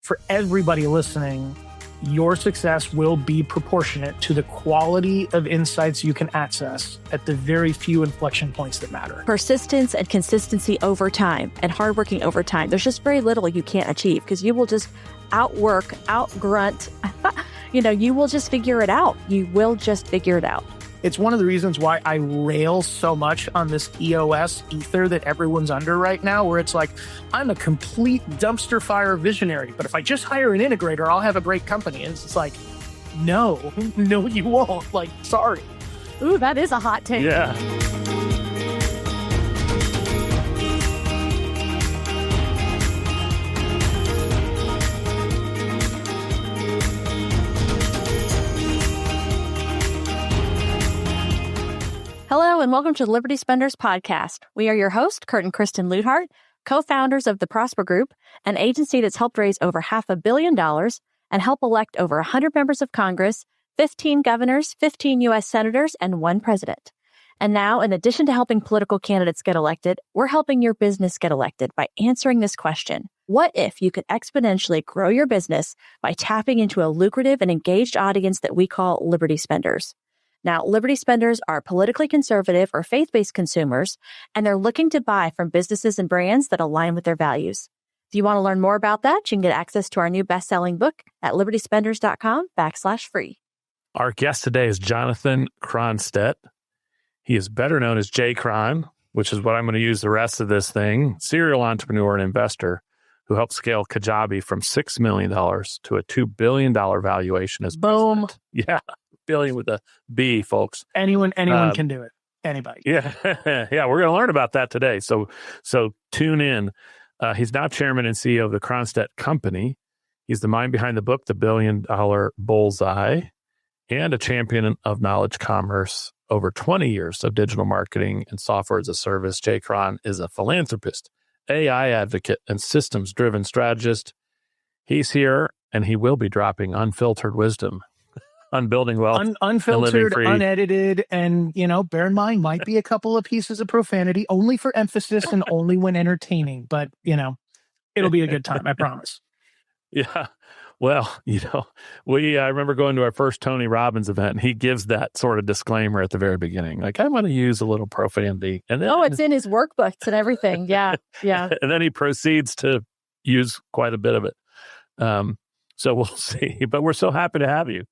for everybody listening, your success will be proportionate to the quality of insights you can access at the very few inflection points that matter. Persistence and consistency over time and hardworking over time. There's just very little you can't achieve because you will just outwork, outgrunt. You will just figure it out. You will just figure it out. It's one of the reasons why I rail so much on this EOS ether that everyone's under right now, where it's like, I'm a complete dumpster fire visionary, but if I just hire an integrator, I'll have a great company. And it's like, no, you won't. Like, sorry. Ooh, that is a hot take. Yeah. Hello, and welcome to the Liberty Spenders podcast. We are your hosts, Kurt and Kristen Luidhardt, co-founders of the Prosper Group, an agency that's helped raise over $500 million and help elect over 100 members of Congress, 15 governors, 15 U.S. senators, and 1 president. And now, in addition to helping political candidates get elected, we're helping your business get elected by answering this question. What if you could exponentially grow your business by tapping into a lucrative and engaged audience that we call Liberty Spenders? Now, Liberty Spenders are politically conservative or faith-based consumers, and they're looking to buy from businesses and brands that align with their values. If you want to learn more about that, you can get access to our new best-selling book at libertyspenders.com/free. Our guest today is Jonathan Cronstedt. He is better known as JCron, which is what I'm going to use the rest of this thing, serial entrepreneur and investor who helped scale Kajjabi from $6 million to a $2 billion valuation as Boom. president. Yeah. Billion with a B, folks. Anyone can do it. Anybody. Yeah. Yeah. We're going to learn about that today. So tune in. He's now chairman and CEO of the Cronstedt Company. He's the mind behind the book, The Billion Dollar Bullseye, and a champion of knowledge commerce. Over 20 years of digital marketing and software as a service. JCron is a philanthropist, AI advocate, and systems-driven strategist. He's here, and he will be dropping unfiltered wisdom on building wealth, unfiltered, unedited, and bear in mind, might be a couple of pieces of profanity, only for emphasis and only when entertaining. But it'll be a good time, I promise. Yeah, well, I remember going to our first Tony Robbins event, and he gives that sort of disclaimer at the very beginning, like, I'm going to use a little profanity, and then it's in his workbooks and everything. Yeah, yeah. And then he proceeds to use quite a bit of it. So we'll see. But we're so happy to have you.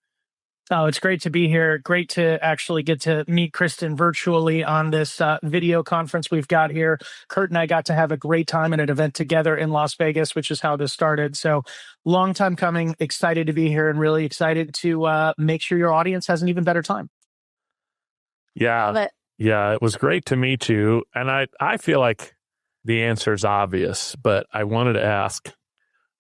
Oh, it's great to be here. Great to actually get to meet Kristen virtually on this video conference we've got here. Kurt and I got to have a great time at an event together in Las Vegas, which is how this started. So long time coming, excited to be here and really excited to make sure your audience has an even better time. Yeah. Yeah, it was great to meet you. And I feel like the answer is obvious, but I wanted to ask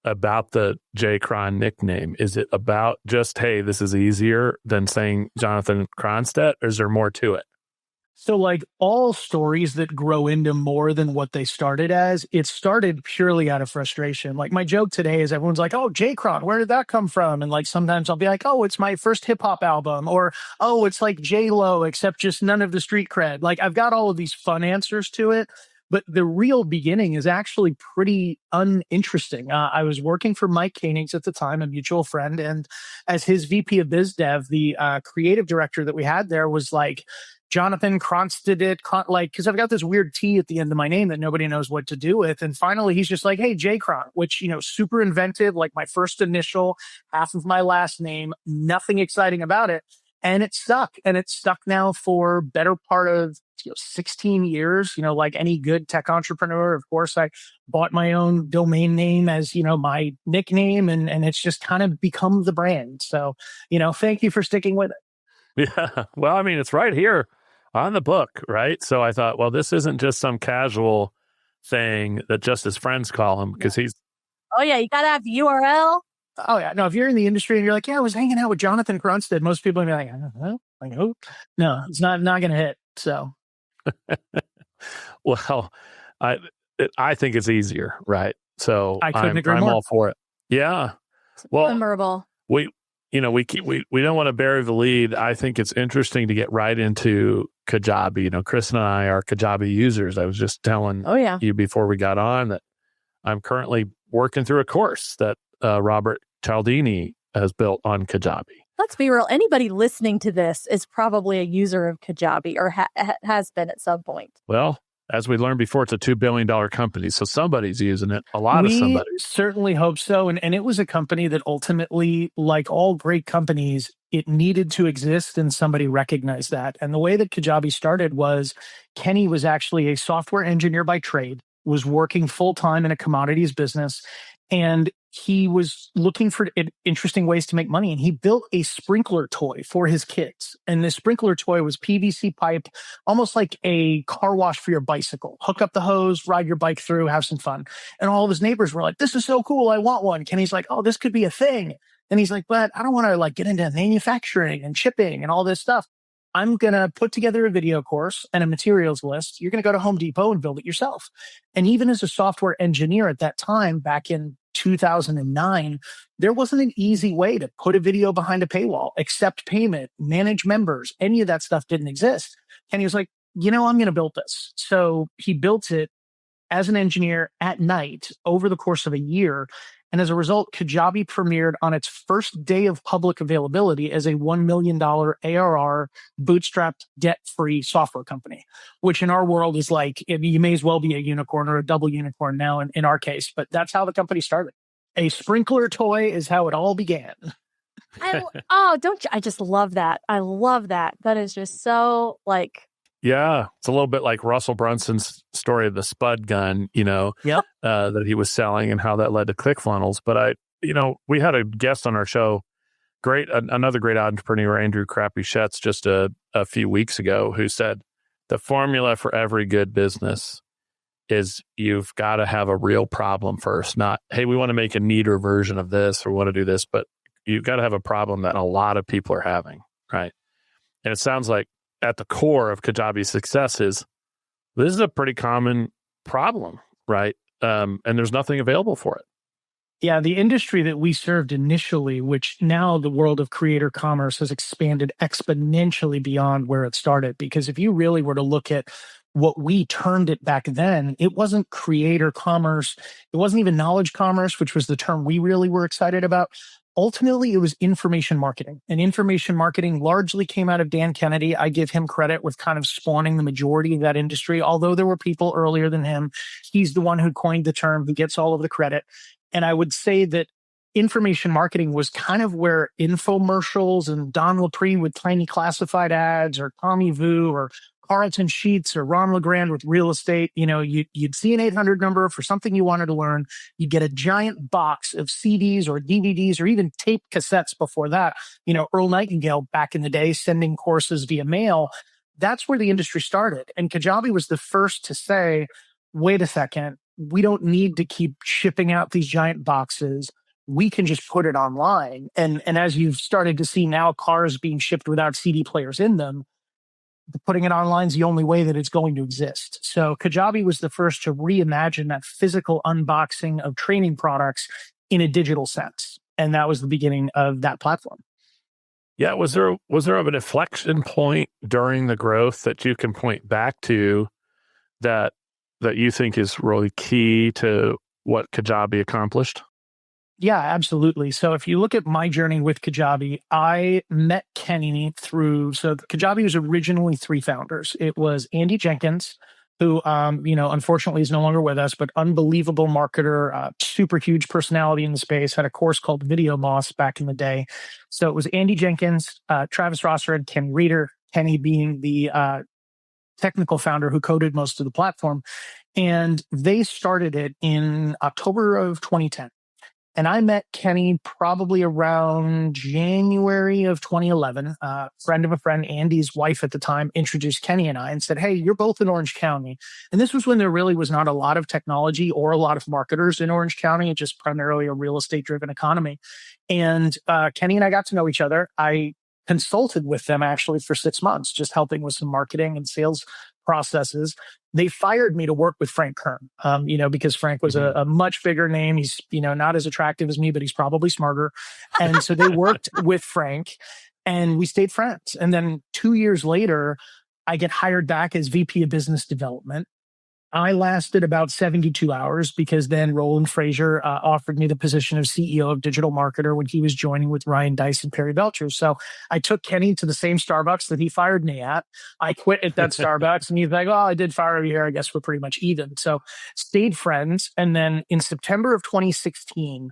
about the JCron nickname. Is it about just, hey, this is easier than saying Jonathan Cronstedt, or is there more to it? So like all stories that grow into more than what they started as, it started purely out of frustration. Like my joke today is everyone's like, oh, JCron, where did that come from? And like sometimes I'll be like, oh, it's my first hip hop album, or oh, it's like J-Lo, except just none of the street cred. Like I've got all of these fun answers to it. But the real beginning is actually pretty uninteresting. I was working for Mike Koenigs at the time, a mutual friend. And as his VP of Biz Dev, the creative director that we had there was like, Jonathan Cronstedt, because I've got this weird T at the end of my name that nobody knows what to do with. And finally, he's just like, hey, JCron, which, super inventive, like my first initial, half of my last name, nothing exciting about it. And it stuck. And it's stuck now for better part of 16 years. Like any good tech entrepreneur, of course, I bought my own domain name as, my nickname, and it's just kind of become the brand. So, thank you for sticking with it. Yeah. Well, I mean, it's right here on the book, right? So I thought, well, this isn't just some casual thing that just his friends call him, because he's... Oh, yeah. You got to have URL. Oh, yeah. No, if you're in the industry and you're like, yeah, I was hanging out with Jonathan Cronstedt, most people are like, I don't know. Like, who? No, it's not going to hit. So, well, I think it's easier, right? So I couldn't agree more. I'm all for it. Yeah. Well, memorable. We don't want to bury the lead. I think it's interesting to get right into Kajjabi. Kristen and I are Kajjabi users. I was just telling you before we got on that I'm currently working through a course that Robert Cialdini has built on Kajjabi. Let's be real. Anybody listening to this is probably a user of Kajjabi or has been at some point. Well, as we learned before, it's a $2 billion company. So somebody's using it. A lot of somebody. We certainly hope so. And it was a company that ultimately, like all great companies, it needed to exist and somebody recognized that. And the way that Kajjabi started was Kenny was actually a software engineer by trade, was working full-time in a commodities business. And he was looking for interesting ways to make money. And he built a sprinkler toy for his kids. And the sprinkler toy was PVC pipe, almost like a car wash for your bicycle. Hook up the hose, ride your bike through, have some fun. And all of his neighbors were like, this is so cool. I want one. Kenny's like, oh, this could be a thing. And he's like, but I don't want to get into manufacturing and shipping and all this stuff. I'm going to put together a video course and a materials list. You're going to go to Home Depot and build it yourself. And even as a software engineer at that time, back in 2009, there wasn't an easy way to put a video behind a paywall, accept payment, manage members. Any of that stuff didn't exist. And he was like, I'm going to build this. So he built it as an engineer at night over the course of a year. And as a result, Kajjabi premiered on its first day of public availability as a $1 million ARR bootstrapped debt-free software company, which in our world is like, you may as well be a unicorn or a double unicorn now in our case, but that's how the company started. A sprinkler toy is how it all began. I just love that. I love that. That is just so Yeah, it's a little bit like Russell Brunson's story of the Spud gun, Yep. that he was selling and how that led to ClickFunnels. But we had a guest on our show, another great entrepreneur, Andrew Crappy-Shetz, just a few weeks ago, who said the formula for every good business is you've got to have a real problem first. Not, hey, we want to make a neater version of this or want to do this, but you've got to have a problem that a lot of people are having, right? And it sounds like at the core of Kajjabi's success is this is a pretty common problem, right? And there's nothing available for it. Yeah, the industry that we served initially, which now the world of creator commerce has expanded exponentially beyond where it started. Because if you really were to look at what we termed it back then, it wasn't creator commerce. It wasn't even knowledge commerce, which was the term we really were excited about. Ultimately, it was information marketing. And information marketing largely came out of Dan Kennedy. I give him credit with kind of spawning the majority of that industry. Although there were people earlier than him, he's the one who coined the term, who gets all of the credit. And I would say that information marketing was kind of where infomercials and Don Lepre with tiny classified ads, or Tommy Vu, or Carlton Sheets, or Ron LeGrand with real estate. You'd see an 800 number for something you wanted to learn. You'd get a giant box of CDs or DVDs or even tape cassettes before that. Earl Nightingale back in the day sending courses via mail. That's where the industry started. And Kajjabi was the first to say, wait a second, we don't need to keep shipping out these giant boxes. We can just put it online. And as you've started to see now, cars being shipped without CD players in them, putting it online is the only way that it's going to exist. So Kajjabi was the first to reimagine that physical unboxing of training products in a digital sense. And that was the beginning of that platform. Yeah. Was there an inflection point during the growth that you can point back to that you think is really key to what Kajjabi accomplished? Yeah, absolutely. So if you look at my journey with Kajjabi, I met Kenny so Kajjabi was originally 3 founders. It was Andy Jenkins, who, unfortunately is no longer with us, but unbelievable marketer, super huge personality in the space, had a course called Video Moss back in the day. So it was Andy Jenkins, Travis Rosser, and Ken Reeder, Kenny being the technical founder who coded most of the platform. And they started it in October of 2010. And I met Kenny probably around January of 2011. A friend of a friend, Andy's wife at the time, introduced Kenny and I and said, hey, you're both in Orange County. And this was when there really was not a lot of technology or a lot of marketers in Orange County. It's just primarily a real estate driven economy. And Kenny and I got to know each other. I consulted with them actually for 6 months, just helping with some marketing and sales processes. They fired me to work with Frank Kern, because Frank was a much bigger name. He's, not as attractive as me, but he's probably smarter. And so they worked with Frank and we stayed friends. And then 2 years later, I get hired back as VP of Business Development. I lasted about 72 hours because then Roland Frazier offered me the position of CEO of digital marketer when he was joining with Ryan Dice and Perry Belcher. So I took Kenny to the same Starbucks that he fired me at. I quit at that Starbucks and he's like, oh, I did fire you here. I guess we're pretty much even. So stayed friends. And then in September of 2016,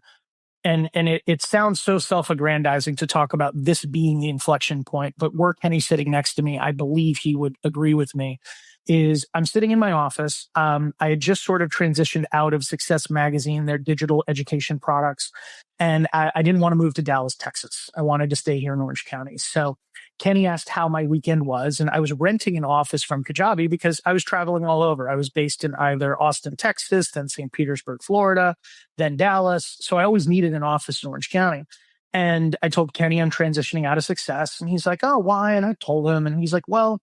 and it sounds so self-aggrandizing to talk about this being the inflection point, but were Kenny sitting next to me, I believe he would agree with me, is I'm sitting in my office. I had just sort of transitioned out of Success Magazine, their digital education products, and I didn't want to move to Dallas, Texas. I wanted to stay here in Orange County. So Kenny asked how my weekend was, and I was renting an office from Kajjabi because I was traveling all over. I was based in either Austin, Texas, then St. Petersburg, Florida, then Dallas. So I always needed an office in Orange County. And I told Kenny I'm transitioning out of Success, and he's like, oh, why? And I told him, and he's like, well,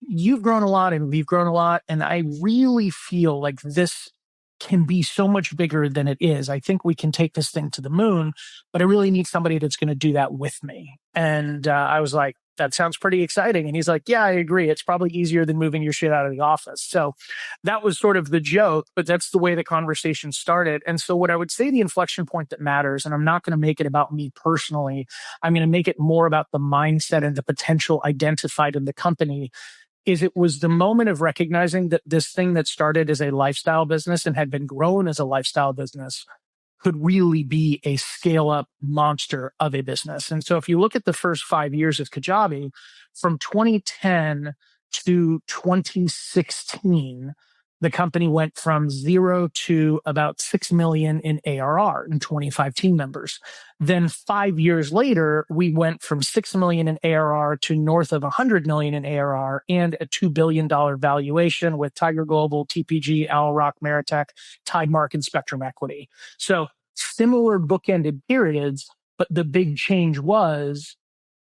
you've grown a lot and we've grown a lot. And I really feel like this can be so much bigger than it is. I think we can take this thing to the moon, but I really need somebody that's going to do that with me. And I was like, that sounds pretty exciting. And he's like, yeah, I agree. It's probably easier than moving your shit out of the office. So that was sort of the joke, but that's the way the conversation started. And so what I would say the inflection point that matters, and I'm not going to make it about me personally, I'm going to make it more about the mindset and the potential identified in the company, is it was the moment of recognizing that this thing that started as a lifestyle business and had been grown as a lifestyle business could really be a scale-up monster of a business. And so if you look at the first 5 years of Kajjabi, from 2010 to 2016, the company went from 0 to about 6 million in ARR and 25 team members. Then 5 years later, we went from 6 million in ARR to north of 100 million in ARR and a $2 billion valuation with Tiger Global, TPG, Owl Rock, Meritech, Tidemark, and Spectrum Equity. So similar bookended periods, but the big change was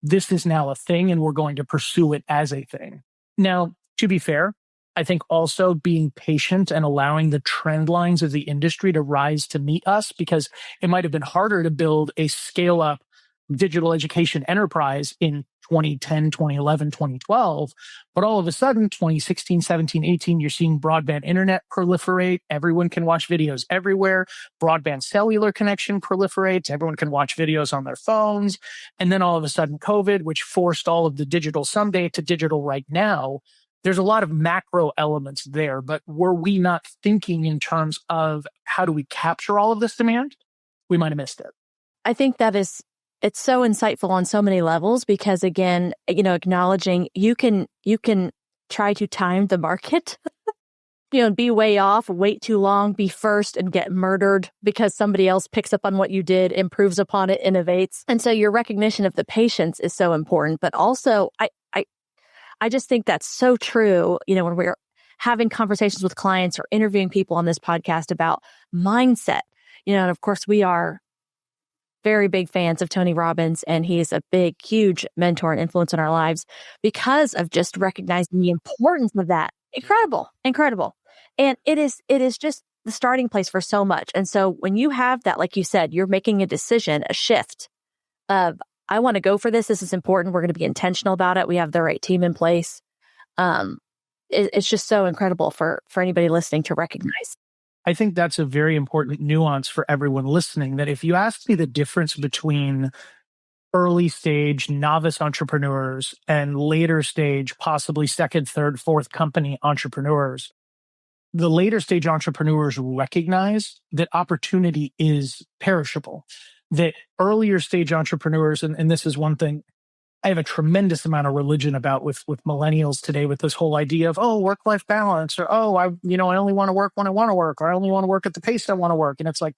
this is now a thing and we're going to pursue it as a thing. Now, to be fair, I think also being patient and allowing the trend lines of the industry to rise to meet us, because it might have been harder to build a scale up digital education enterprise in 2010, 2011, 2012. But all of a sudden, 2016, 17, 18, you're seeing broadband internet proliferate. Everyone can watch videos everywhere. Broadband cellular connection proliferates. Everyone can watch videos on their phones. And then all of a sudden, COVID, which forced all of the digital someday to digital right now. There's a lot of macro elements there, but were we not thinking in terms of how do we capture all of this demand? We might have missed it. I think it's so insightful on so many levels because again, acknowledging you can try to time the market, be way off, wait too long, be first and get murdered because somebody else picks up on what you did, improves upon it, innovates. And so your recognition of the patience is so important, but also I just think that's so true, when we're having conversations with clients or interviewing people on this podcast about mindset, and of course we are very big fans of Tony Robbins, and he's a big, huge mentor and influence in our lives because of just recognizing the importance of that. Incredible. And it is just the starting place for so much. And so when you have that, like you said, you're making a decision, a shift of, I want to go for this. This is important. We're going to be intentional about it. We have the right team in place. It's just so incredible for anybody listening to recognize. I think that's a very important nuance for everyone listening, that if you ask me the difference between early stage novice entrepreneurs and later stage, possibly second, third, fourth company entrepreneurs, the later stage entrepreneurs recognize that opportunity is perishable. That earlier stage entrepreneurs, and this is one thing I have a tremendous amount of religion about with millennials today, with this whole idea of, work-life balance, or, I only want to work when I want to work, or I only want to work at the pace I want to work. And it's like,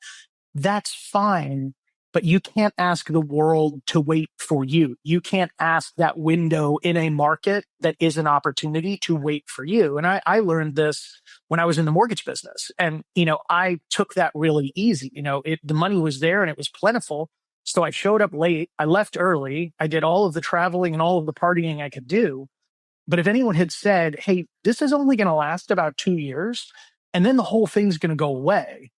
that's fine, but you can't ask the world to wait for you. You can't ask that window in a market that is an opportunity to wait for you. And I learned this when I was in the mortgage business. And, I took that really easy. The money was there and it was plentiful. So I showed up late. I left early. I did all of the traveling and all of the partying I could do. But if anyone had said, hey, this is only going to last about 2 years, and then the whole thing's going to go away,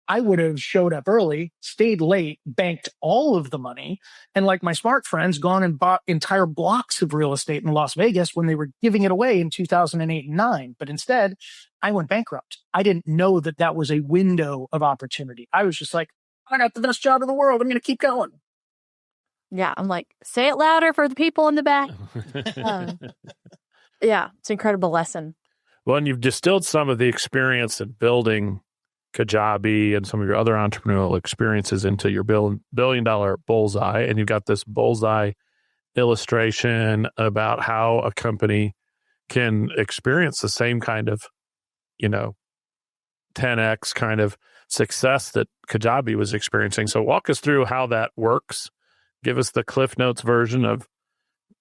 I would have showed up early, stayed late, banked all of the money, and like my smart friends, gone and bought entire blocks of real estate in Las Vegas when they were giving it away in 2008 and 2009. But instead, I went bankrupt. I didn't know that that was a window of opportunity. I was just like, I got the best job in the world. I'm going to keep going. Yeah. I'm like, say it louder for the people in the back. Yeah. It's an incredible lesson. Well, and you've distilled some of the experience in building Kajjabi and some of your other entrepreneurial experiences into your billion dollar bullseye. And you've got this bullseye illustration about how a company can experience the same kind of, 10x kind of success that Kajjabi was experiencing. So walk us through how that works. Give us the Cliff Notes version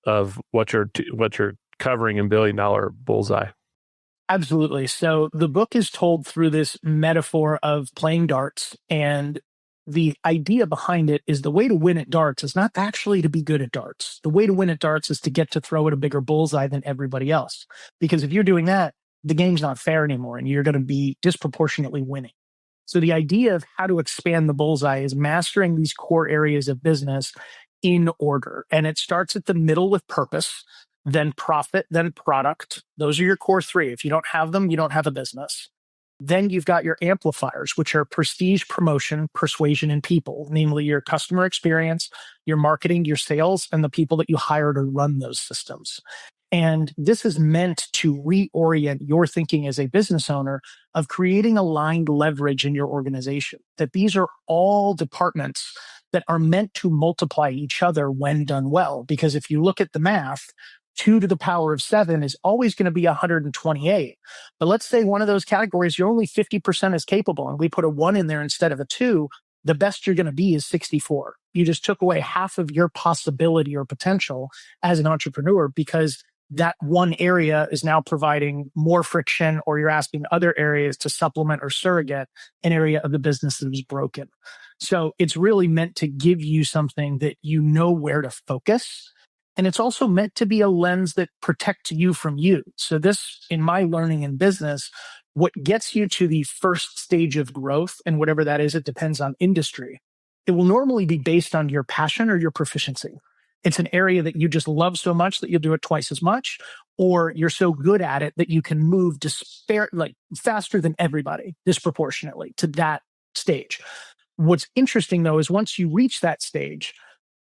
of what you're covering in Billion Dollar Bullseye. Absolutely. So the book is told through this metaphor of playing darts, and the idea behind it is the way to win at darts is not actually to be good at darts. The way to win at darts is to get to throw at a bigger bullseye than everybody else. Because if you're doing that, the game's not fair anymore and you're going to be disproportionately winning. So the idea of how to expand the bullseye is mastering these core areas of business in order. And it starts at the middle with purpose, then profit, then product. Those are your core three. If you don't have them, you don't have a business. Then you've got your amplifiers, which are prestige, promotion, persuasion, and people, namely your customer experience, your marketing, your sales, and the people that you hire to run those systems. And this is meant to reorient your thinking as a business owner of creating aligned leverage in your organization, that these are all departments that are meant to multiply each other when done well. Because if you look at the math, 2 to the power of 7 is always going to be 128. But let's say one of those categories, you're only 50% as capable, and we put a 1 in there instead of a 2, the best you're going to be is 64. You just took away half of your possibility or potential as an entrepreneur because that one area is now providing more friction, or you're asking other areas to supplement or surrogate an area of the business that is broken. So it's really meant to give you something that you know where to focus. And it's also meant to be a lens that protects you from you. So this, in my learning in business, what gets you to the first stage of growth, and whatever that is, it depends on industry. It will normally be based on your passion or your proficiency. It's an area that you just love so much that you'll do it twice as much, or you're so good at it that you can move faster than everybody, disproportionately to that stage. What's interesting, though, is once you reach that stage,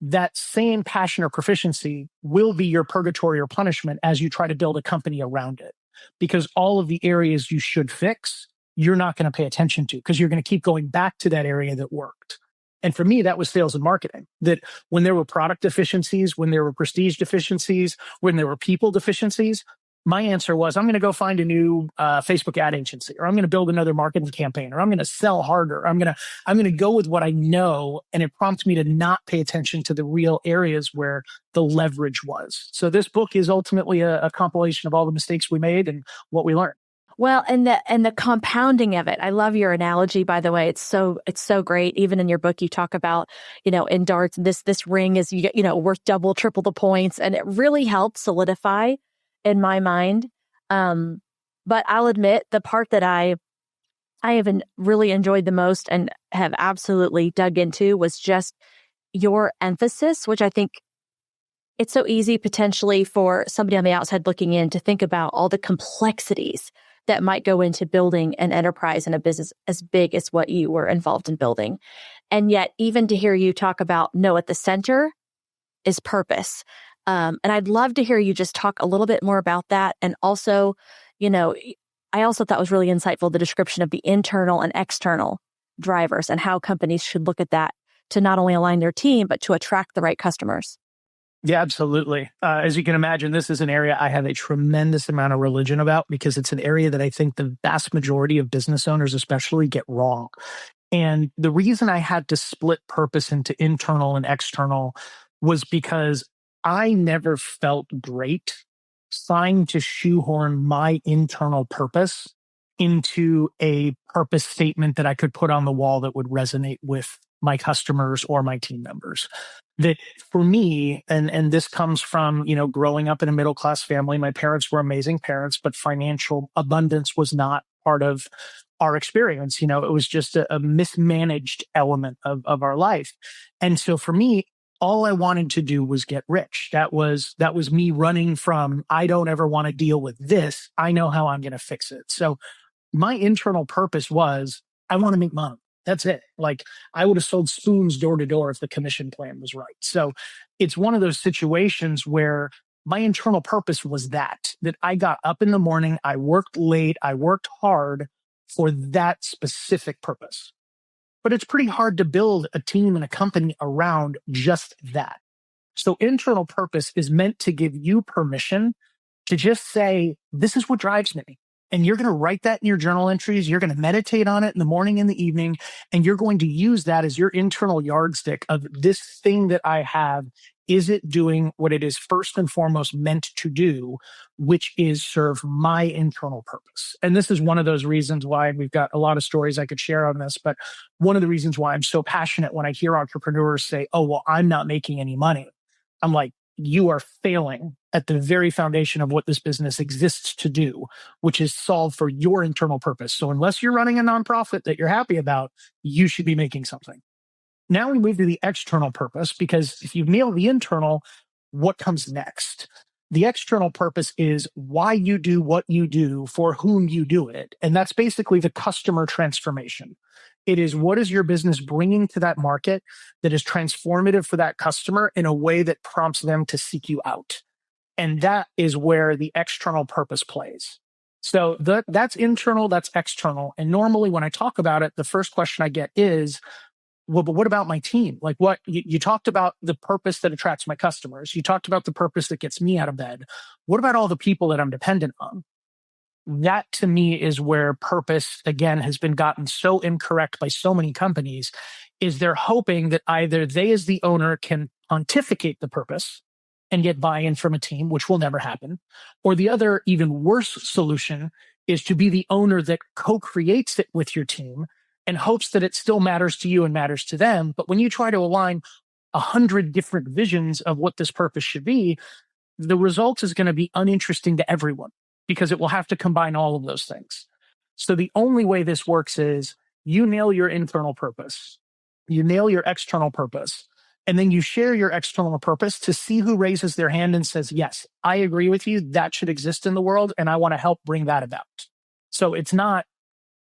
that same passion or proficiency will be your purgatory or punishment as you try to build a company around it. Because all of the areas you should fix, you're not going to pay attention to, because you're going to keep going back to that area that worked. And for me, that was sales and marketing. That when there were product deficiencies, when there were prestige deficiencies, when there were people deficiencies, my answer was, I'm going to go find a new Facebook ad agency, or I'm going to build another marketing campaign, or I'm going to sell harder. I'm going to go with what I know. And it prompts me to not pay attention to the real areas where the leverage was. So this book is ultimately a compilation of all the mistakes we made and what we learned. Well, and the compounding of it. I love your analogy, by the way. It's so great. Even in your book, you talk about, in darts, this ring is, worth double, triple the points. And it really helps solidify in my mind. But I'll admit, the part that I have really enjoyed the most and have absolutely dug into was just your emphasis, which I think it's so easy potentially for somebody on the outside looking in to think about all the complexities that might go into building an enterprise and a business as big as what you were involved in building. And yet, even to hear you talk about, no, at the center is purpose. And I'd love to hear you just talk a little bit more about that. And also, I also thought was really insightful the description of the internal and external drivers and how companies should look at that to not only align their team, but to attract the right customers. Yeah, absolutely. As you can imagine, this is an area I have a tremendous amount of religion about, because it's an area that I think the vast majority of business owners especially get wrong. And the reason I had to split purpose into internal and external was because I never felt great trying to shoehorn my internal purpose into a purpose statement that I could put on the wall that would resonate with my customers or my team members. That for me, and this comes from, growing up in a middle-class family, my parents were amazing parents, but financial abundance was not part of our experience. It was just a mismanaged element of our life. And so for me, all I wanted to do was get rich. That was me running from, I don't ever want to deal with this. I know how I'm going to fix it. So my internal purpose was, I want to make money. That's it. Like, I would have sold spoons door to door if the commission plan was right. So it's one of those situations where my internal purpose was that I got up in the morning, I worked late, I worked hard for that specific purpose. But it's pretty hard to build a team and a company around just that. So internal purpose is meant to give you permission to just say, this is what drives me. And you're going to write that in your journal entries. You're going to meditate on it in the morning and the evening. And you're going to use that as your internal yardstick of this thing that I have. Is it doing what it is first and foremost meant to do, which is serve my internal purpose? And this is one of those reasons why we've got a lot of stories I could share on this. But one of the reasons why I'm so passionate when I hear entrepreneurs say, oh, well, I'm not making any money. I'm like, you are failing at the very foundation of what this business exists to do, which is solve for your internal purpose. So unless you're running a nonprofit that you're happy about, you should be making something. Now we move to the external purpose, because if you nail the internal, what comes next? The external purpose is why you do what you do, for whom you do it. And that's basically the customer transformation. It is, what is your business bringing to that market that is transformative for that customer in a way that prompts them to seek you out? And that is where the external purpose plays. So that's internal, that's external. And normally when I talk about it, the first question I get is, well, but what about my team? Like, what you talked about the purpose that attracts my customers. You talked about the purpose that gets me out of bed. What about all the people that I'm dependent on? That to me is where purpose, again, has been gotten so incorrect by so many companies, is they're hoping that either they as the owner can pontificate the purpose and get buy-in from a team, which will never happen. Or the other, even worse solution is to be the owner that co-creates it with your team and hopes that it still matters to you and matters to them. But when you try to align 100 different visions of what this purpose should be, the result is going to be uninteresting to everyone, because it will have to combine all of those things. So the only way this works is you nail your internal purpose, you nail your external purpose, and then you share your external purpose to see who raises their hand and says, yes, I agree with you. That should exist in the world, and I want to help bring that about. So it's not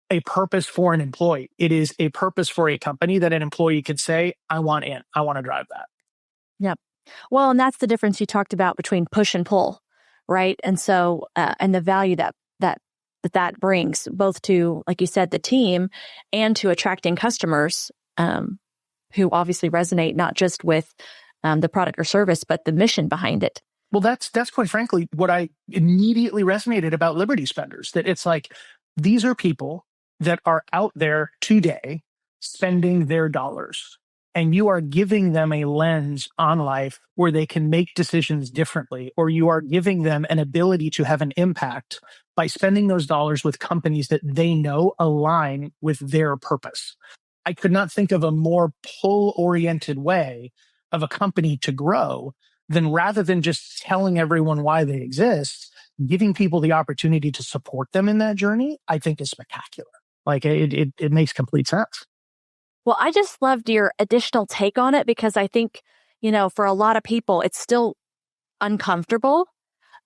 a purpose for an employee. It is a purpose for a company that an employee could say, I want in, I want to drive that. Yep. Well, and that's the difference you talked about between push and pull, right? And so, and the value that brings both to, like you said, the team and to attracting customers who obviously resonate not just with the product or service, but the mission behind it. Well, that's quite frankly what I immediately resonated about Liberty Spenders, that it's like, these are people that are out there today spending their dollars, and you are giving them a lens on life where they can make decisions differently, or you are giving them an ability to have an impact by spending those dollars with companies that they know align with their purpose. I could not think of a more pull-oriented way of a company to grow than, rather than just telling everyone why they exist, giving people the opportunity to support them in that journey, I think is spectacular. Like, it makes complete sense. Well, I just loved your additional take on it, because I think, for a lot of people, it's still uncomfortable.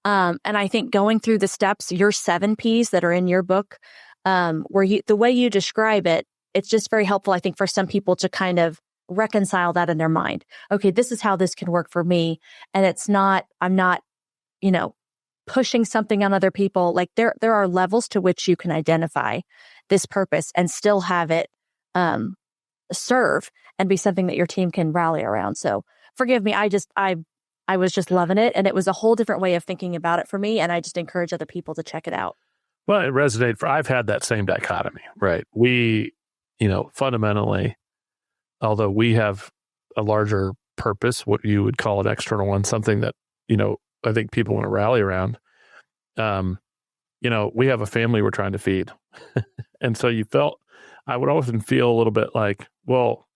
And I think going through the steps, your 7 Ps that are in your book, the way you describe it, it's just very helpful, I think, for some people to kind of reconcile that in their mind. Okay, this is how this can work for me. And I'm not, pushing something on other people. Like, there are levels to which you can identify this purpose and still have it serve and be something that your team can rally around. So forgive me. I was just loving it. And it was a whole different way of thinking about it for me. And I just encourage other people to check it out. Well, it resonated. I've had that same dichotomy, right? We, fundamentally, although we have a larger purpose, what you would call an external one, something that, I think people want to rally around. We have a family we're trying to feed. And so I would often feel a little bit like, well,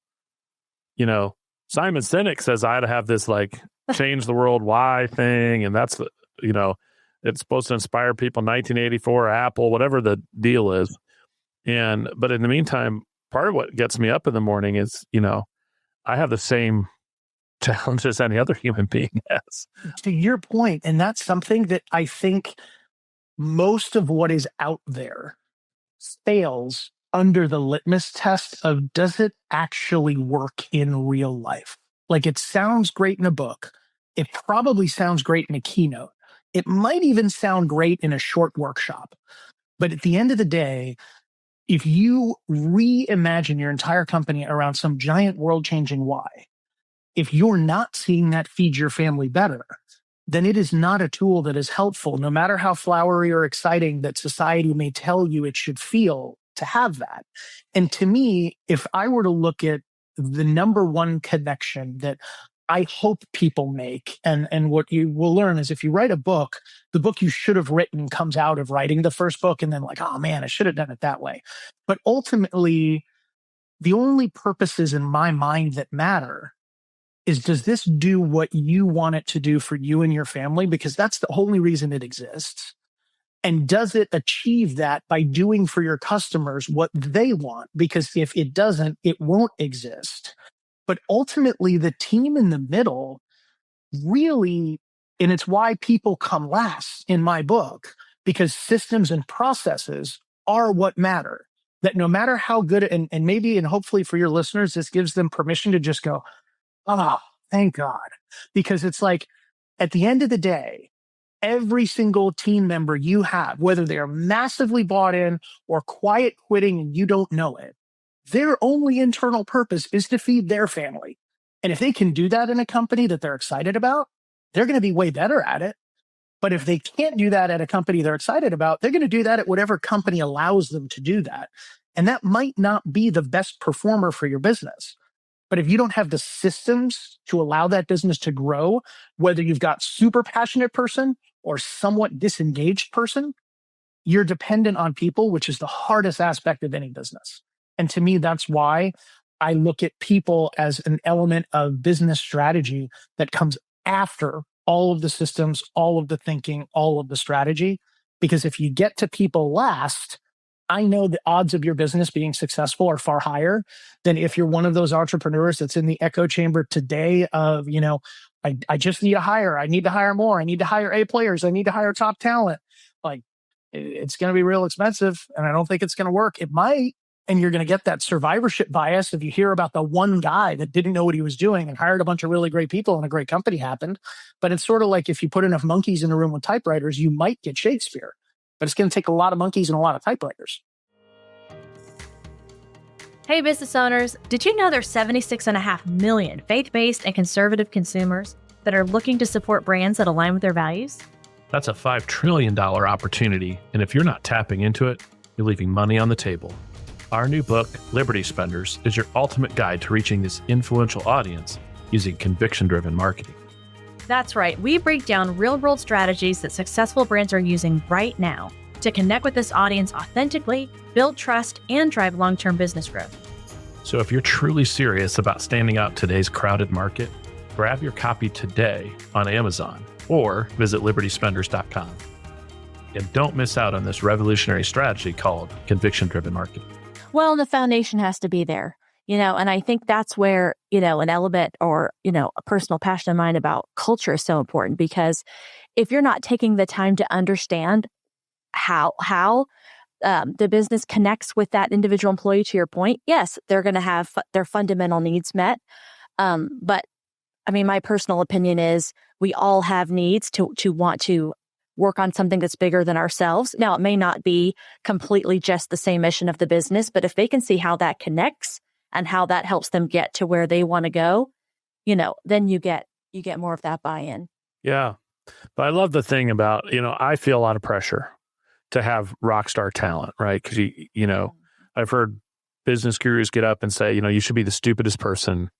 Simon Sinek says I had to have this like change the world why thing. And that's, it's supposed to inspire people, 1984, Apple, whatever the deal is. But in the meantime, part of what gets me up in the morning is, I have the same challenge as any other human being has. To your point, and that's something that I think most of what is out there fails under the litmus test of, does it actually work in real life? Like, it sounds great in a book. It probably sounds great in a keynote. It might even sound great in a short workshop. But at the end of the day, if you reimagine your entire company around some giant world-changing why, if you're not seeing that feed your family better, then it is not a tool that is helpful, no matter how flowery or exciting that society may tell you it should feel to have that. And to me, if I were to look at the number one connection that I hope people make, and what you will learn is, if you write a book, the book you should have written comes out of writing the first book, and then like, oh man, I should have done it that way. But ultimately, the only purposes in my mind that matter is, does this do what you want it to do for you and your family? Because that's the only reason it exists. And does it achieve that by doing for your customers what they want? Because if it doesn't, it won't exist. But ultimately, the team in the middle really, and it's why people come last in my book, because systems and processes are what matter. That no matter how good, and maybe, and hopefully for your listeners, this gives them permission to just go, oh, thank God. Because it's like, at the end of the day, every single team member you have, whether they're massively bought in or quiet quitting and you don't know it, their only internal purpose is to feed their family. And if they can do that in a company that they're excited about, they're going to be way better at it. But if they can't do that at a company they're excited about, they're going to do that at whatever company allows them to do that. And that might not be the best performer for your business. But if you don't have the systems to allow that business to grow, whether you've got super passionate person or somewhat disengaged person, you're dependent on people, which is the hardest aspect of any business. And to me, that's why I look at people as an element of business strategy that comes after all of the systems, all of the thinking, all of the strategy. Because if you get to people last, I know the odds of your business being successful are far higher than if you're one of those entrepreneurs that's in the echo chamber today of, I just need to hire. I need to hire more. I need to hire A players. I need to hire top talent. Like, it's going to be real expensive, and I don't think it's going to work. It might, and you're going to get that survivorship bias if you hear about the one guy that didn't know what he was doing and hired a bunch of really great people and a great company happened. But it's sort of like, if you put enough monkeys in a room with typewriters, you might get Shakespeare. But it's going to take a lot of monkeys and a lot of typewriters. Hey, business owners, did you know there's 76.5 million faith-based and conservative consumers that are looking to support brands that align with their values? That's a $5 trillion opportunity. And if you're not tapping into it, you're leaving money on the table. Our new book, Liberty Spenders, is your ultimate guide to reaching this influential audience using conviction-driven marketing. That's right. We break down real-world strategies that successful brands are using right now to connect with this audience authentically, build trust, and drive long-term business growth. So if you're truly serious about standing out in today's crowded market, grab your copy today on Amazon or visit libertyspenders.com. And don't miss out on this revolutionary strategy called conviction-driven marketing. Well, the foundation has to be there, and I think that's where, an element or, a personal passion of mine about culture is so important, because if you're not taking the time to understand how the business connects with that individual employee, to your point, yes, they're going to have their fundamental needs met. But I mean, my personal opinion is we all have needs to want to work on something that's bigger than ourselves. Now, it may not be completely just the same mission of the business, but if they can see how that connects and how that helps them get to where they want to go, then you get more of that buy-in. Yeah. But I love the thing about, I feel a lot of pressure to have rock star talent, right? Because, I've heard business gurus get up and say, you should be the stupidest person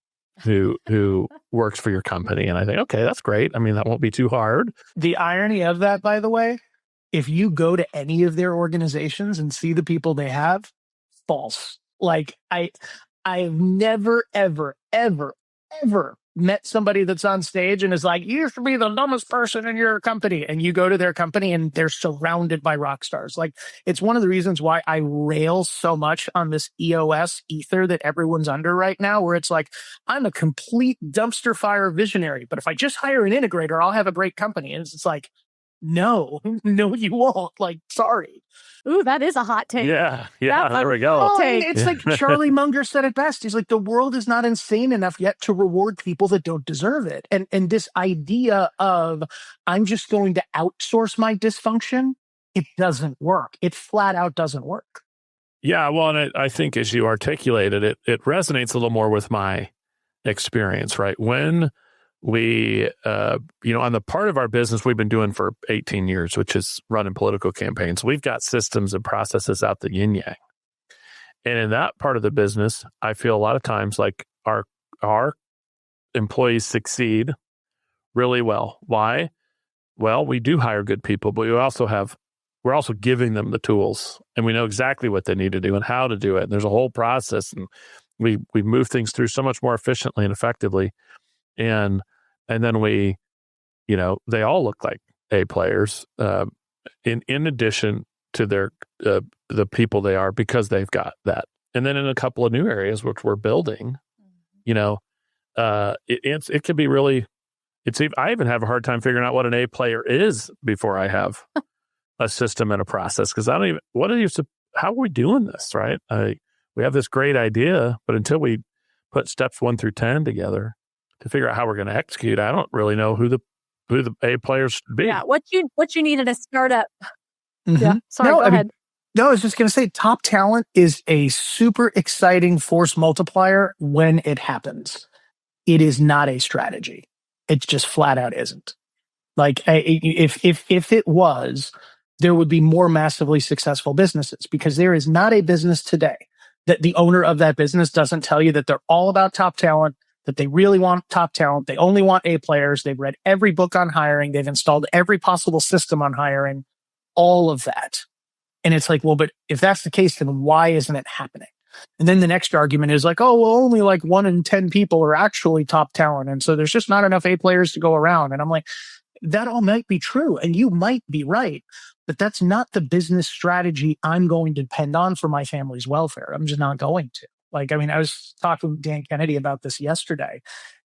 who works for your company. And I think, okay, that's great. I mean, that won't be too hard. The irony of that, by the way, if you go to any of their organizations and see the people they have, false. Like, I've never, ever, ever, ever met somebody that's on stage and is like, you should be the dumbest person in your company. And you go to their company and they're surrounded by rock stars. Like, it's one of the reasons why I rail so much on this EOS ether that everyone's under right now, where it's like, I'm a complete dumpster fire visionary, but if I just hire an integrator, I'll have a great company. And it's like, No, you won't. Like, sorry. Ooh, that is a hot take. Yeah, That's there we go. Well, it's like Charlie Munger said it best. He's like, the world is not insane enough yet to reward people that don't deserve it. And this idea of I'm just going to outsource my dysfunction, it doesn't work. It flat out doesn't work. Yeah, well, and I think as you articulated it, it resonates a little more with my experience, right? When we, on the part of our business we've been doing for 18 years, which is running political campaigns, we've got systems and processes out the yin yang. And in that part of the business, I feel a lot of times like our employees succeed really well. Why? Well, we do hire good people, but we're also giving them the tools, and we know exactly what they need to do and how to do it. And there's a whole process, and we move things through so much more efficiently and effectively. And then we, they all look like A players, in addition to their the people they are, because they've got that. And then in a couple of new areas which we're building, it can be really. I even have a hard time figuring out what an A player is before I have a system and a process, because I don't even. How are we doing this? Right? We have this great idea, but until we put steps 1 through 10 together to figure out how we're going to execute, I don't really know who the A players should be. Yeah, what you need in a startup. Mm-hmm. Yeah, sorry, go ahead. No, I was just going to say, top talent is a super exciting force multiplier when it happens. It is not a strategy. It just flat out isn't. Like, if it was, there would be more massively successful businesses, because there is not a business today that the owner of that business doesn't tell you that they're all about top talent, that they really want top talent. They only want A players. They've read every book on hiring. They've installed every possible system on hiring, all of that. And it's like, well, but if that's the case, then why isn't it happening? And then the next argument is like, oh, well, only like 1 in 10 people are actually top talent. And so there's just not enough A players to go around. And I'm like, that all might be true. And you might be right. But that's not the business strategy I'm going to depend on for my family's welfare. I'm just not going to. Like, I mean, I was talking with Dan Kennedy about this yesterday,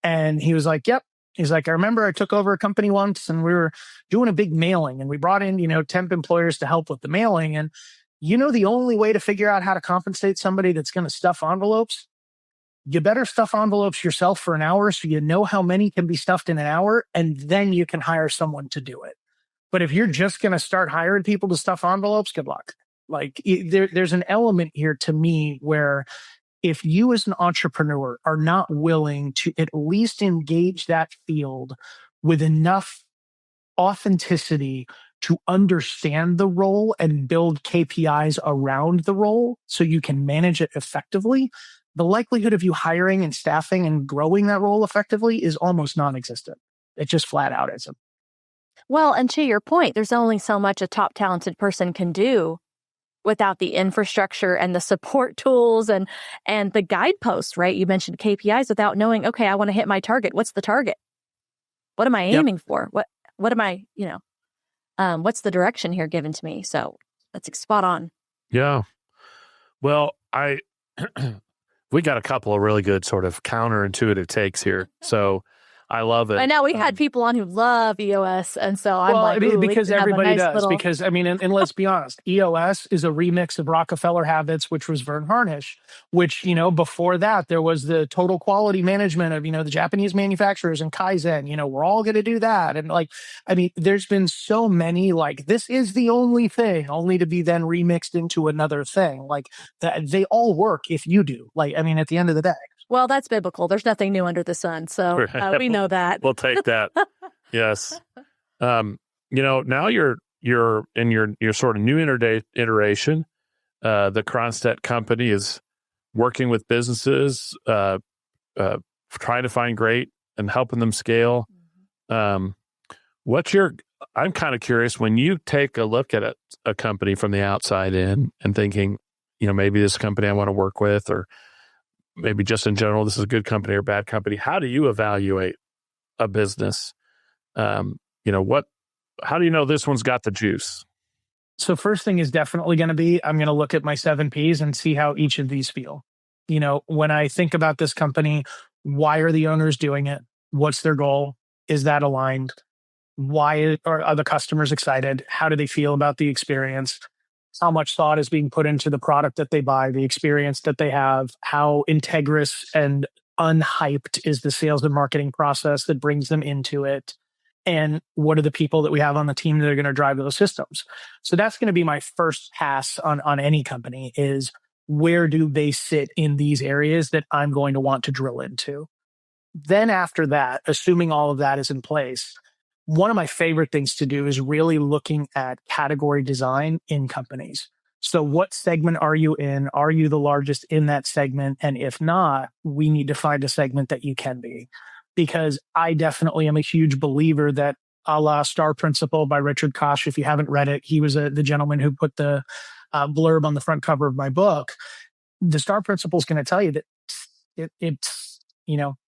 and he was like, yep. He's like, I remember I took over a company once and we were doing a big mailing, and we brought in, temp employers to help with the mailing. And the only way to figure out how to compensate somebody that's going to stuff envelopes, you better stuff envelopes yourself for an hour so you know how many can be stuffed in an hour, and then you can hire someone to do it. But if you're just going to start hiring people to stuff envelopes, good luck. Like, there's an element here to me where if you as an entrepreneur are not willing to at least engage that field with enough authenticity to understand the role and build KPIs around the role so you can manage it effectively, the likelihood of you hiring and staffing and growing that role effectively is almost non-existent. It just flat out isn't. Well, and to your point, there's only so much a top talented person can do without the infrastructure and the support tools and the guideposts, right? You mentioned KPIs, without knowing, okay, I want to hit my target. What's the target? What am I aiming for? What am I, what's the direction here given to me? So that's spot on. Yeah. Well, we got a couple of really good sort of counterintuitive takes here. So I love it. I know we had people on who love EOS, and so I'm because everybody does. Little... Because and let's be honest, EOS is a remix of Rockefeller Habits, which was Verne Harnish. Which before that there was the total quality management of the Japanese manufacturers and Kaizen. We're all going to do that, and there's been so many this is the only thing, only to be then remixed into another thing. Like that, they all work if you do. At the end of the day. Well, that's biblical. There's nothing new under the sun. So we know that. We'll take that. Yes. Now you're in your sort of new iteration. The Cronstedt company is working with businesses, trying to find great and helping them scale. I'm kind of curious, when you take a look at a company from the outside in and thinking, maybe this company I want to work with, or maybe just in general, this is a good company or bad company. How do you evaluate a business? How do you know this one's got the juice? So first thing is definitely going to be, I'm going to look at my 7 Ps and see how each of these feel. When I think about this company, why are the owners doing it? What's their goal? Is that aligned? Why are the customers excited? How do they feel about the experience? How much thought is being put into the product that they buy, the experience that they have, how integrous and unhyped is the sales and marketing process that brings them into it, and what are the people that we have on the team that are going to drive those systems. So that's going to be my first pass on any company, is where do they sit in these areas that I'm going to want to drill into. Then after that, assuming all of that is in place, one of my favorite things to do is really looking at category design in companies. So what segment are you in? Are you the largest in that segment? And if not, we need to find a segment that you can be. Because I definitely am a huge believer that, a la Star Principle by Richard Koch, if you haven't read it, he was the gentleman who put the blurb on the front cover of my book. The Star Principle is going to tell you that it's,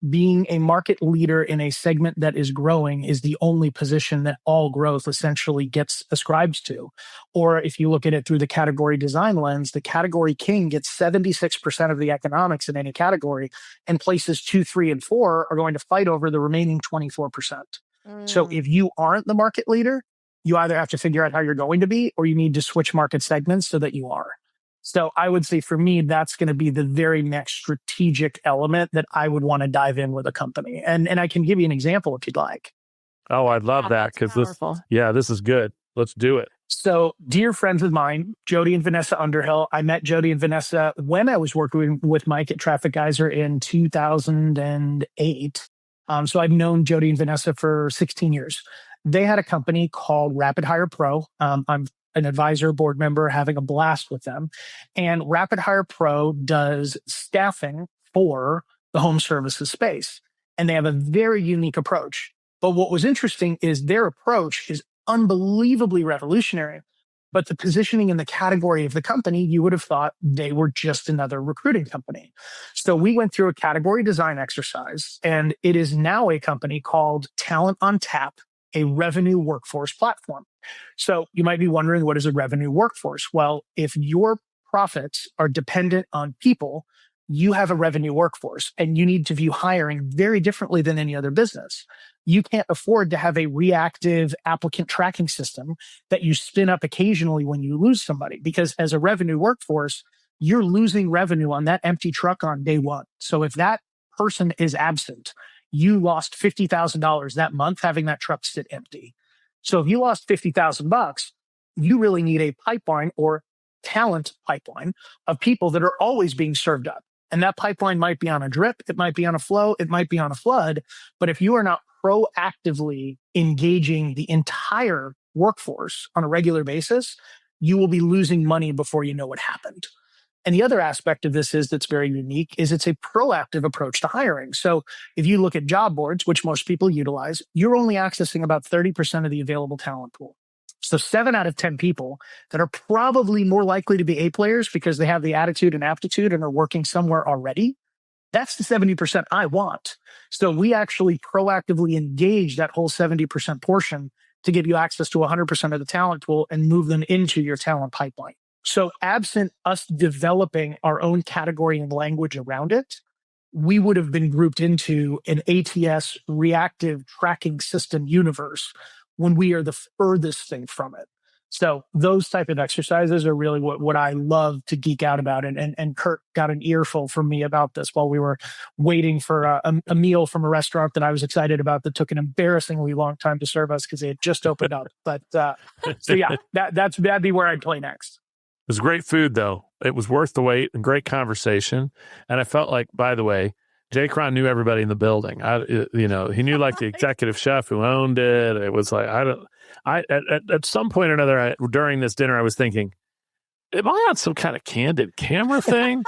being a market leader in a segment that is growing is the only position that all growth essentially gets ascribed to. Or if you look at it through the category design lens, the category king gets 76% of the economics in any category, and places 2, 3, and 4 are going to fight over the remaining 24%. So if you aren't the market leader, you either have to figure out how you're going to be, or you need to switch market segments so that you are. So I would say for me, that's going to be the very next strategic element that I would want to dive in with a company. And I can give you an example if you'd like. Oh, I'd love that, because this is good. Let's do it. So dear friends of mine, Jody and Vanessa Underhill, I met Jody and Vanessa when I was working with Mike at Traffic Geyser in 2008. So I've known Jody and Vanessa for 16 years. They had a company called Rapid Hire Pro. I'm an advisor, board member, having a blast with them. And Rapid Hire Pro does staffing for the home services space. And they have a very unique approach. But what was interesting is their approach is unbelievably revolutionary. But the positioning in the category of the company, you would have thought they were just another recruiting company. So we went through a category design exercise, and it is now a company called Talent on Tap, a revenue workforce platform. So you might be wondering, what is a revenue workforce? Well, if your profits are dependent on people, you have a revenue workforce, and you need to view hiring very differently than any other business. You can't afford to have a reactive applicant tracking system that you spin up occasionally when you lose somebody, because as a revenue workforce, you're losing revenue on that empty truck on day one. So if that person is absent, you lost $50,000 that month having that truck sit empty. So if you lost $50,000, you really need a pipeline or talent pipeline of people that are always being served up. And that pipeline might be on a drip, it might be on a flow, it might be on a flood. But if you are not proactively engaging the entire workforce on a regular basis, you will be losing money before you know what happened. And the other aspect of this that's very unique is it's a proactive approach to hiring. So if you look at job boards, which most people utilize, you're only accessing about 30% of the available talent pool. So 7 out of 10 people that are probably more likely to be A players because they have the attitude and aptitude and are working somewhere already, that's the 70% I want. So we actually proactively engage that whole 70% portion to give you access to 100% of the talent pool and move them into your talent pipeline. So absent us developing our own category and language around it, we would have been grouped into an ATS reactive tracking system universe when we are the furthest thing from it. So those type of exercises are really what I love to geek out about. And Kurt got an earful from me about this while we were waiting for a meal from a restaurant that I was excited about that took an embarrassingly long time to serve us because they had just opened up. But so yeah, that'd be where I'd play next. It was great food, though. It was worth the wait and great conversation. And I felt like, by the way, JCron knew everybody in the building. He knew like the executive chef who owned it. It was like, at some point or another during this dinner, I was thinking, am I on some kind of candid camera thing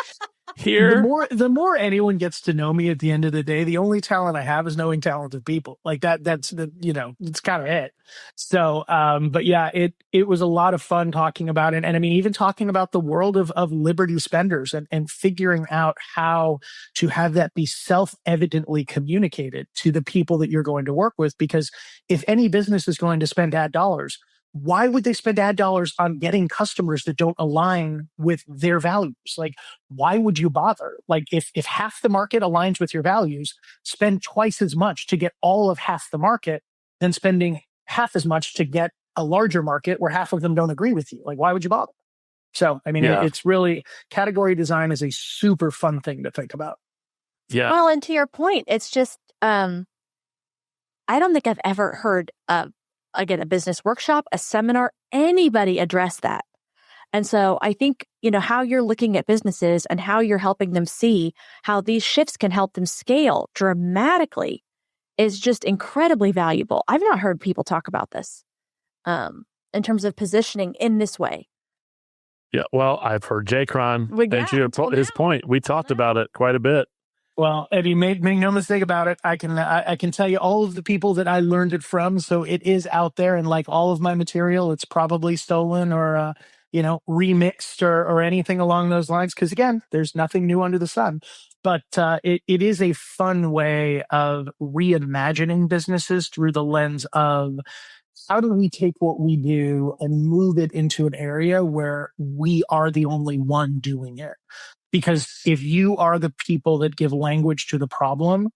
here? The more anyone gets to know me at the end of the day, the only talent I have is knowing talented people. Like that's it's kind of it. So, but yeah, it was a lot of fun talking about it. And I mean, even talking about the world of Liberty spenders and figuring out how to have that be self-evidently communicated to the people that you're going to work with. Because if any business is going to spend ad dollars, why would they spend ad dollars on getting customers that don't align with their values? Like, why would you bother? Like, if half the market aligns with your values, spend twice as much to get all of half the market than spending half as much to get a larger market where half of them don't agree with you. Like, why would you bother? So, I mean, it's really, category design is a super fun thing to think about. Yeah. Well, and to your point, it's just, I don't think I've ever heard again, a business workshop, a seminar, anybody address that. And so I think, how you're looking at businesses and how you're helping them see how these shifts can help them scale dramatically is just incredibly valuable. I've not heard people talk about this in terms of positioning in this way. Yeah. Well, I've heard JCron and his point. We talked about it quite a bit. Well, Eddie, make no mistake about it. I can tell you all of the people that I learned it from. So it is out there, and like all of my material, it's probably stolen or remixed or anything along those lines. Because again, there's nothing new under the sun. But it is a fun way of reimagining businesses through the lens of how do we take what we do and move it into an area where we are the only one doing it. Because if you are the people that give language to the problem,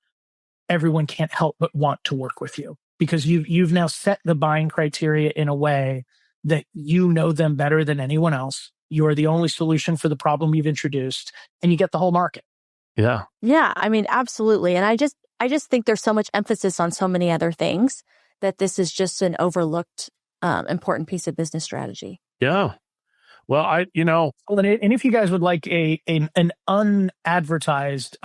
everyone can't help but want to work with you, because you've now set the buying criteria in a way that you know them better than anyone else. You are the only solution for the problem you've introduced, and you get the whole market. Yeah. Yeah, I mean, absolutely. And I just think there's so much emphasis on so many other things that this is just an overlooked important piece of business strategy. Yeah. Well, and if you guys would like an unadvertised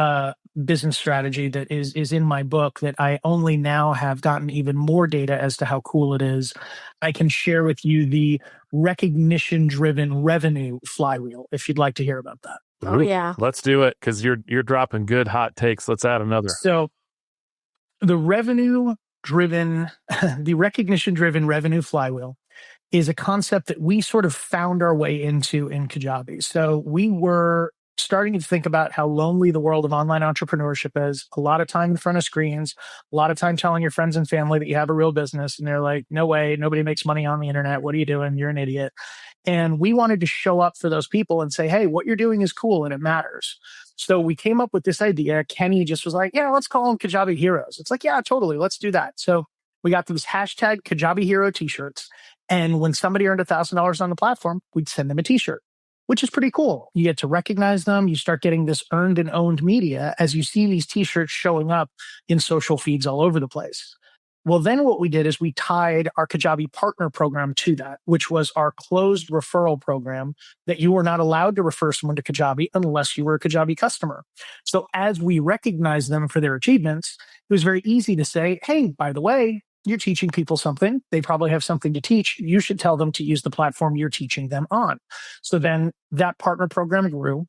business strategy that is in my book that I only now have gotten even more data as to how cool it is, I can share with you the recognition-driven revenue flywheel, if you'd like to hear about that. Oh, yeah. Let's do it, because you're dropping good hot takes. Let's add another. So the recognition-driven revenue flywheel is a concept that we sort of found our way into in Kajjabi. So we were starting to think about how lonely the world of online entrepreneurship is. A lot of time in front of screens, a lot of time telling your friends and family that you have a real business. And they're like, no way, nobody makes money on the internet. What are you doing? You're an idiot. And we wanted to show up for those people and say, hey, what you're doing is cool and it matters. So we came up with this idea. Kenny just was like, yeah, let's call them Kajjabi Heroes. It's like, yeah, totally. Let's do that. So we got these hashtag Kajjabi Hero t-shirts. And when somebody earned $1,000 on the platform, we'd send them a t-shirt, which is pretty cool. You get to recognize them. You start getting this earned and owned media as you see these t-shirts showing up in social feeds all over the place. Well, then what we did is we tied our Kajjabi partner program to that, which was our closed referral program that you were not allowed to refer someone to Kajjabi unless you were a Kajjabi customer. So as we recognized them for their achievements, it was very easy to say, hey, by the way, you're teaching people something. They probably have something to teach. You should tell them to use the platform you're teaching them on. So then that partner program grew,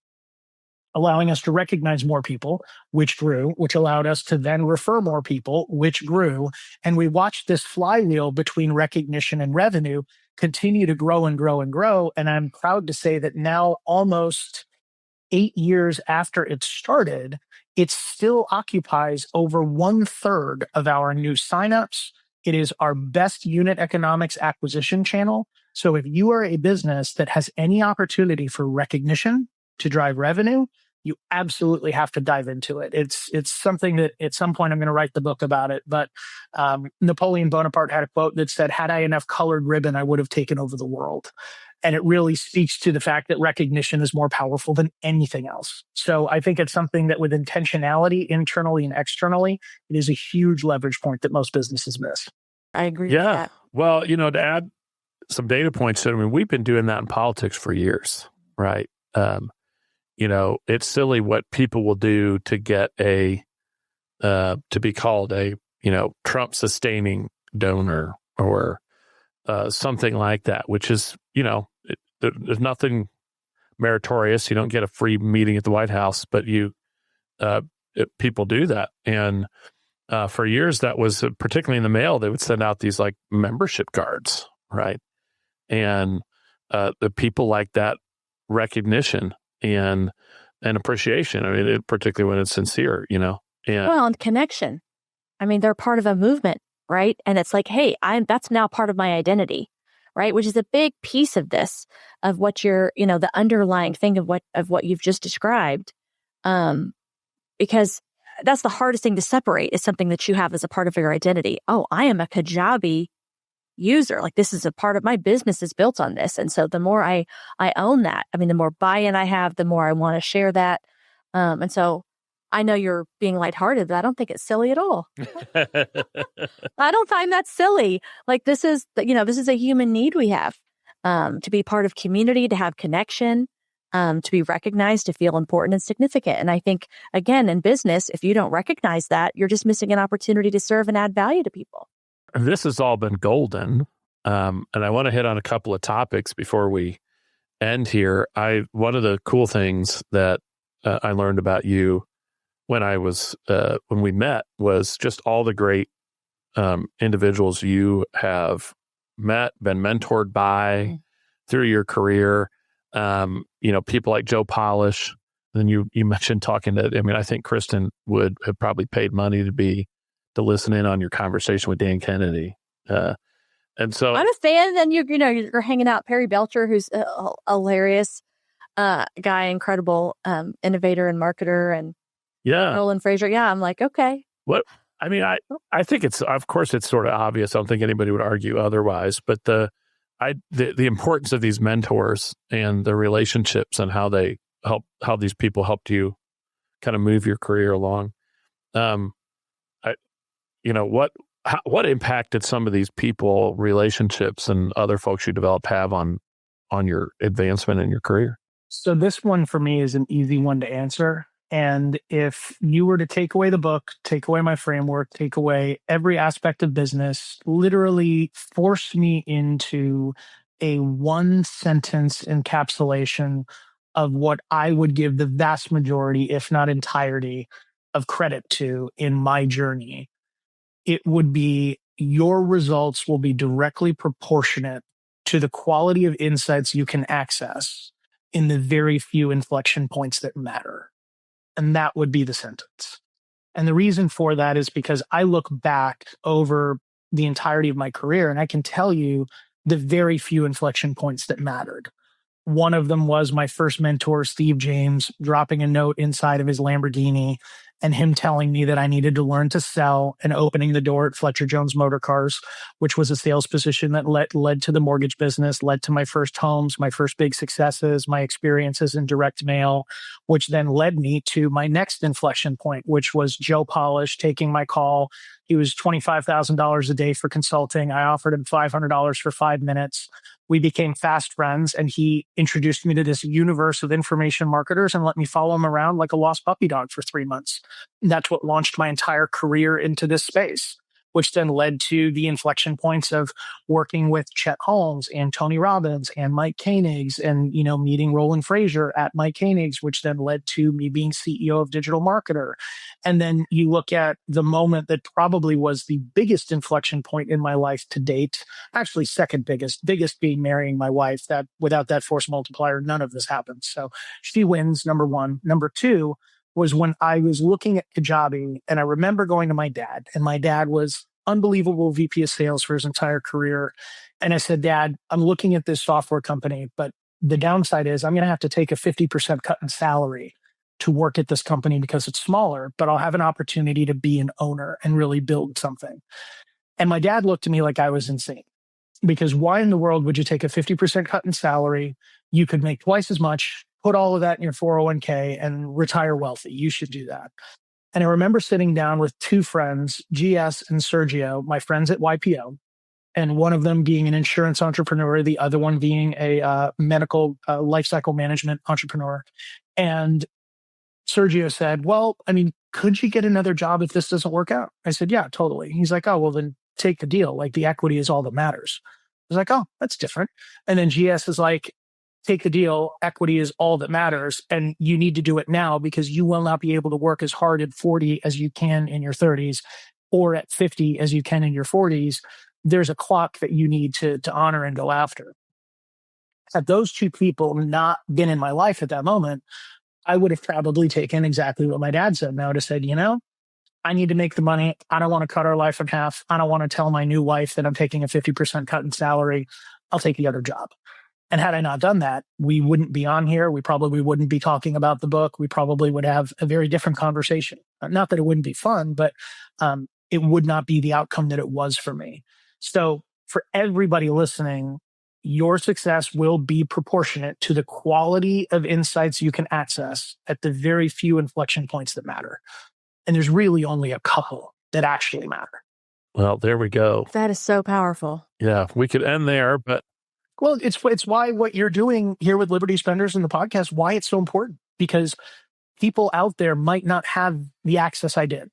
allowing us to recognize more people, which grew, which allowed us to then refer more people, which grew. And we watched this flywheel between recognition and revenue continue to grow and grow and grow. And I'm proud to say that now, almost 8 years after it started, it still occupies over 1/3 of our new signups. It is our best unit economics acquisition channel. So if you are a business that has any opportunity for recognition to drive revenue, you absolutely have to dive into it. It's something that at some point I'm going to write the book about it. But Napoleon Bonaparte had a quote that said, had I enough colored ribbon, I would have taken over the world. And it really speaks to the fact that recognition is more powerful than anything else. So I think it's something that with intentionality, internally and externally, it is a huge leverage point that most businesses miss. I agree with that. Well, to add some data points to it, I mean, we've been doing that in politics for years, right? It's silly what people will do to get to be called a, Trump sustaining donor or something like that, which is, there's nothing meritorious. You don't get a free meeting at the White House, but people do that. And for years, that was particularly in the mail, they would send out these like membership cards, right? And the people like that recognition and appreciation. I mean, particularly when it's sincere, And and connection. I mean, they're part of a movement, right? And it's like, hey, that's now part of my identity, right? Which is a big piece of this, of what you're, the underlying thing of what you've just described. Because that's the hardest thing to separate, is something that you have as a part of your identity. Oh, I am a Kajjabi user. Like, this is a part of my business is built on this. And so the more I own that, I mean, the more buy-in I have, the more I want to share that. And so I know you're being lighthearted, but I don't think it's silly at all. I don't find that silly. Like, this is a human need we have, to be part of community, to have connection, to be recognized, to feel important and significant. And I think, again, in business, if you don't recognize that, you're just missing an opportunity to serve and add value to people. This has all been golden. And I want to hit on a couple of topics before we end here. One of the cool things that I learned about you when we met was just all the great individuals you have met, been mentored by through your career. People like Joe Polish. Then you mentioned talking to, I think Kristen would have probably paid money to listen in on your conversation with Dan Kennedy. And so I'm a fan. And you're hanging out Perry Belcher, who's a hilarious guy, incredible innovator and marketer, and Nolan Fraser. Yeah, I'm like, okay. I think of course it's sort of obvious. I don't think anybody would argue otherwise, but the importance of these mentors and the relationships and how these people helped you kind of move your career along. What impact did some of these people, relationships, and other folks you developed have on your advancement in your career? So this one for me is an easy one to answer. And if you were to take away the book, take away my framework, take away every aspect of business, literally force me into a one sentence encapsulation of what I would give the vast majority, if not entirety, of credit to in my journey, it would be your results will be directly proportionate to the quality of insights you can access in the very few inflection points that matter. And that would be the sentence. And the reason for that is because I look back over the entirety of my career and I can tell you the very few inflection points that mattered. One of them was my first mentor, Steve James, dropping a note inside of his Lamborghini and him telling me that I needed to learn to sell and opening the door at Fletcher Jones Motor Cars, which was a sales position that led to the mortgage business, led to my first homes, my first big successes, my experiences in direct mail, which then led me to my next inflection point, which was Joe Polish taking my call. He was $25,000 a day for consulting. I offered him $500 for 5 minutes. We became fast friends, and he introduced me to this universe of information marketers and let me follow him around like a lost puppy dog for 3 months. And that's what launched my entire career into this space, which then led to the inflection points of working with Chet Holmes and Tony Robbins and Mike Koenigs and, meeting Roland Frazier at Mike Koenigs, which then led to me being CEO of Digital Marketer. And then you look at the moment that probably was the biggest inflection point in my life to date, actually second biggest being marrying my wife. That without that force multiplier, none of this happens. So she wins, number one. Number two was when I was looking at Kajjabi, and I remember going to my dad, and my dad was unbelievable VP of sales for his entire career. And I said, Dad, I'm looking at this software company, but the downside is I'm going to have to take a 50% cut in salary to work at this company because it's smaller, but I'll have an opportunity to be an owner and really build something. And my dad looked at me like I was insane, because why in the world would you take a 50% cut in salary? You could make twice as much, put all of that in your 401k and retire wealthy. You should do that. And I remember sitting down with two friends, GS and Sergio, my friends at YPO, and one of them being an insurance entrepreneur, the other one being a medical lifecycle management entrepreneur. And Sergio said, well, could you get another job if this doesn't work out? I said, yeah, totally. He's like, oh, well, then take the deal. Like, the equity is all that matters. I was like, oh, that's different. And then GS is like, take the deal. Equity is all that matters. And you need to do it now because you will not be able to work as hard at 40 as you can in your 30s or at 50 as you can in your 40s. There's a clock that you need to honor and go after. Had those two people not been in my life at that moment, I would have probably taken exactly what my dad said. And I would have said, I need to make the money. I don't want to cut our life in half. I don't want to tell my new wife that I'm taking a 50% cut in salary. I'll take the other job. And had I not done that, we wouldn't be on here. We probably wouldn't be talking about the book. We probably would have a very different conversation. Not that it wouldn't be fun, but it would not be the outcome that it was for me. So for everybody listening, your success will be proportionate to the quality of insights you can access at the very few inflection points that matter. And there's really only a couple that actually matter. Well, there we go. That is so powerful. Yeah, we could end there, but well, it's why what you're doing here with Liberty Spenders and the podcast, why it's so important, because people out there might not have the access I did.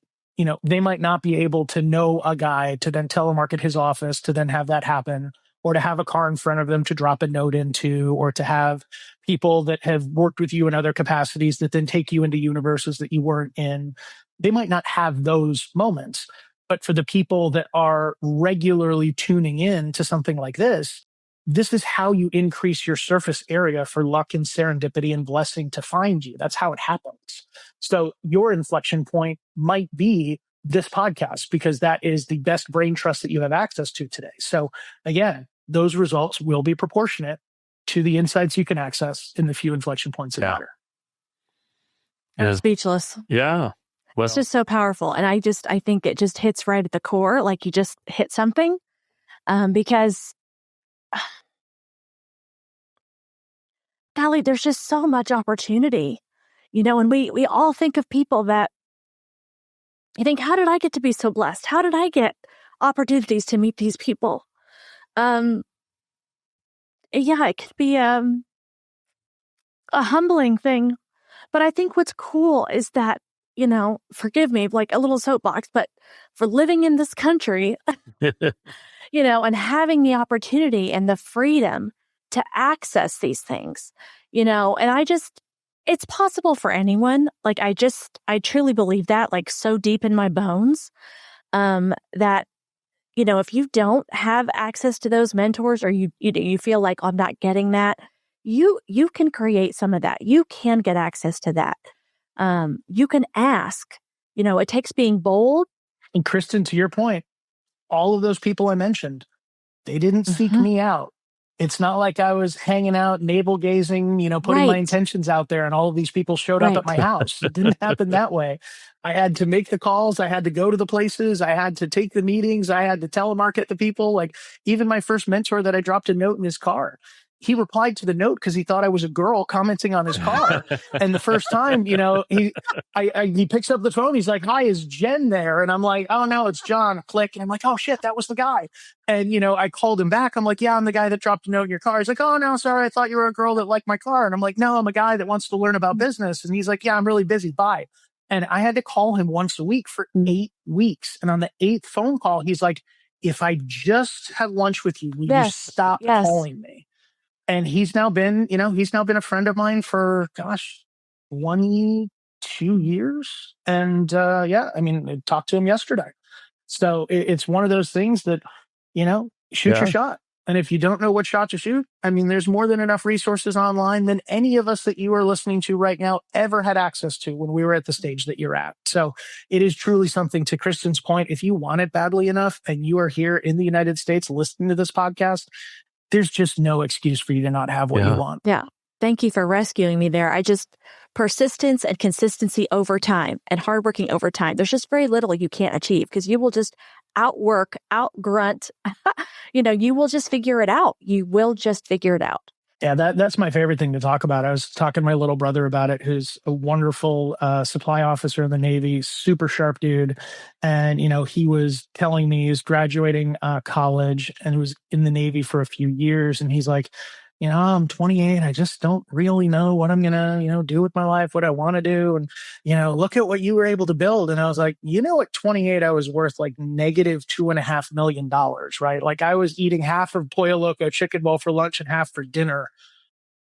They might not be able to know a guy to then telemarket his office, to then have that happen, or to have a car in front of them to drop a note into, or to have people that have worked with you in other capacities that then take you into universes that you weren't in. They might not have those moments. But for the people that are regularly tuning in to something like this is how you increase your surface area for luck and serendipity and blessing to find you. That's how it happens. So your inflection point might be this podcast, because that is the best brain trust that you have access to today. So again, those results will be proportionate to the insights you can access in the few inflection points that matter. I'm speechless. Yeah. Well, it's just so powerful. And I think it just hits right at the core. Like you just hit something, because golly, there's just so much opportunity, and we all think of people that you think, how did I get to be so blessed? How did I get opportunities to meet these people? Yeah, it could be a humbling thing. But I think what's cool is that, forgive me, like a little soapbox, but for living in this country, and having the opportunity and the freedom to access these things, and it's possible for anyone. Like, I truly believe that, like, so deep in my bones, that, if you don't have access to those mentors, or you feel like I'm not getting that, you can create some of that. You can get access to that. You can ask, it takes being bold. And Kristen, to your point, all of those people I mentioned, they didn't seek me out. It's not like I was hanging out, navel gazing, putting my intentions out there, and all of these people showed up at my house. It didn't happen that way. I had to make the calls. I had to go to the places. I had to take the meetings. I had to telemarket the people. Like, even my first mentor that I dropped a note in his car, he replied to the note because he thought I was a girl commenting on his car. And the first time, he picks up the phone. He's like, "Hi, is Jen there?" And I'm like, "Oh no, it's John." Click. And I'm like, "Oh shit, that was the guy." And, I called him back. I'm like, "Yeah, I'm the guy that dropped a note in your car." He's like, "Oh no, sorry. I thought you were a girl that liked my car." And I'm like, "No, I'm a guy that wants to learn about business." And he's like, "Yeah, I'm really busy. Bye." And I had to call him once a week for 8 weeks. And on the 8th phone call, he's like, "If I just had lunch with you, will you stop calling me?" And he's now been a friend of mine for, 22 years. And I talked to him yesterday. So it's one of those things that, shoot your shot. And if you don't know what shot to shoot, there's more than enough resources online than any of us that you are listening to right now ever had access to when we were at the stage that you're at. So it is truly something, to Kristen's point, if you want it badly enough and you are here in the United States listening to this podcast, there's just no excuse for you to not have what you want. Yeah. Thank you for rescuing me there. Persistence and consistency over time and hardworking over time. There's just very little you can't achieve, because you will just outwork, outgrunt. You will just figure it out. You will just figure it out. Yeah, that's my favorite thing to talk about. I was talking to my little brother about it, who's a wonderful supply officer in the Navy, super sharp dude. And, he was telling me he's graduating college and was in the Navy for a few years. And he's like, I'm 28. I just don't really know what I'm going to, do with my life, what I want to do. And, look at what you were able to build. And I was like, at 28, I was worth like negative $2.5 million, right? Like, I was eating half of Pollo Loco chicken bowl for lunch and half for dinner,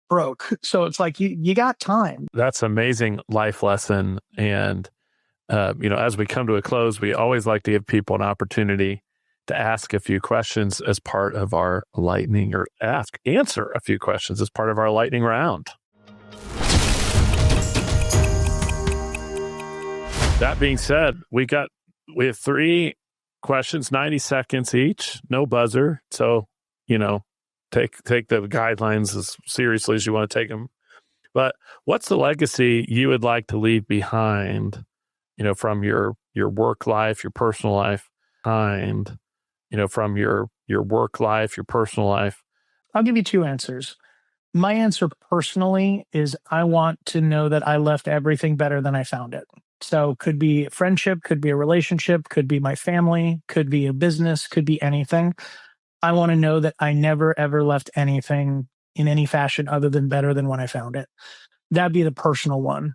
broke. So it's like, you got time. That's an amazing life lesson. And, as we come to a close, we always like to give people an opportunity to ask a few questions as part of our lightning, or answer a few questions as part of our lightning round. That being said, we have 3 questions, 90 seconds each, no buzzer. So, take the guidelines as seriously as you want to take them. But what's the legacy you would like to leave behind, from your work life, your personal life, from your your work life, your personal life? I'll give you two answers. My answer personally is I want to know that I left everything better than I found it. So could be a friendship, could be a relationship, could be my family, could be a business, could be anything. I want to know that I never, ever left anything in any fashion other than better than when I found it. That'd be the personal one.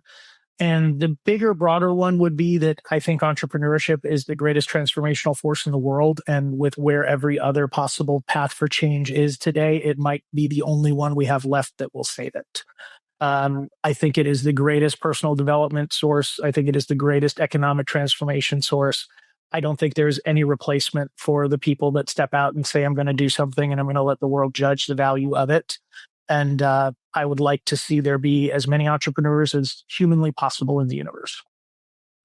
And the bigger, broader one would be that I think entrepreneurship is the greatest transformational force in the world. And with where every other possible path for change is today, it might be the only one we have left that will save it. I think it is the greatest personal development source. I think it is the greatest economic transformation source. I don't think there's any replacement for the people that step out and say, I'm going to do something and I'm going to let the world judge the value of it. And I would like to see there be as many entrepreneurs as humanly possible in the universe.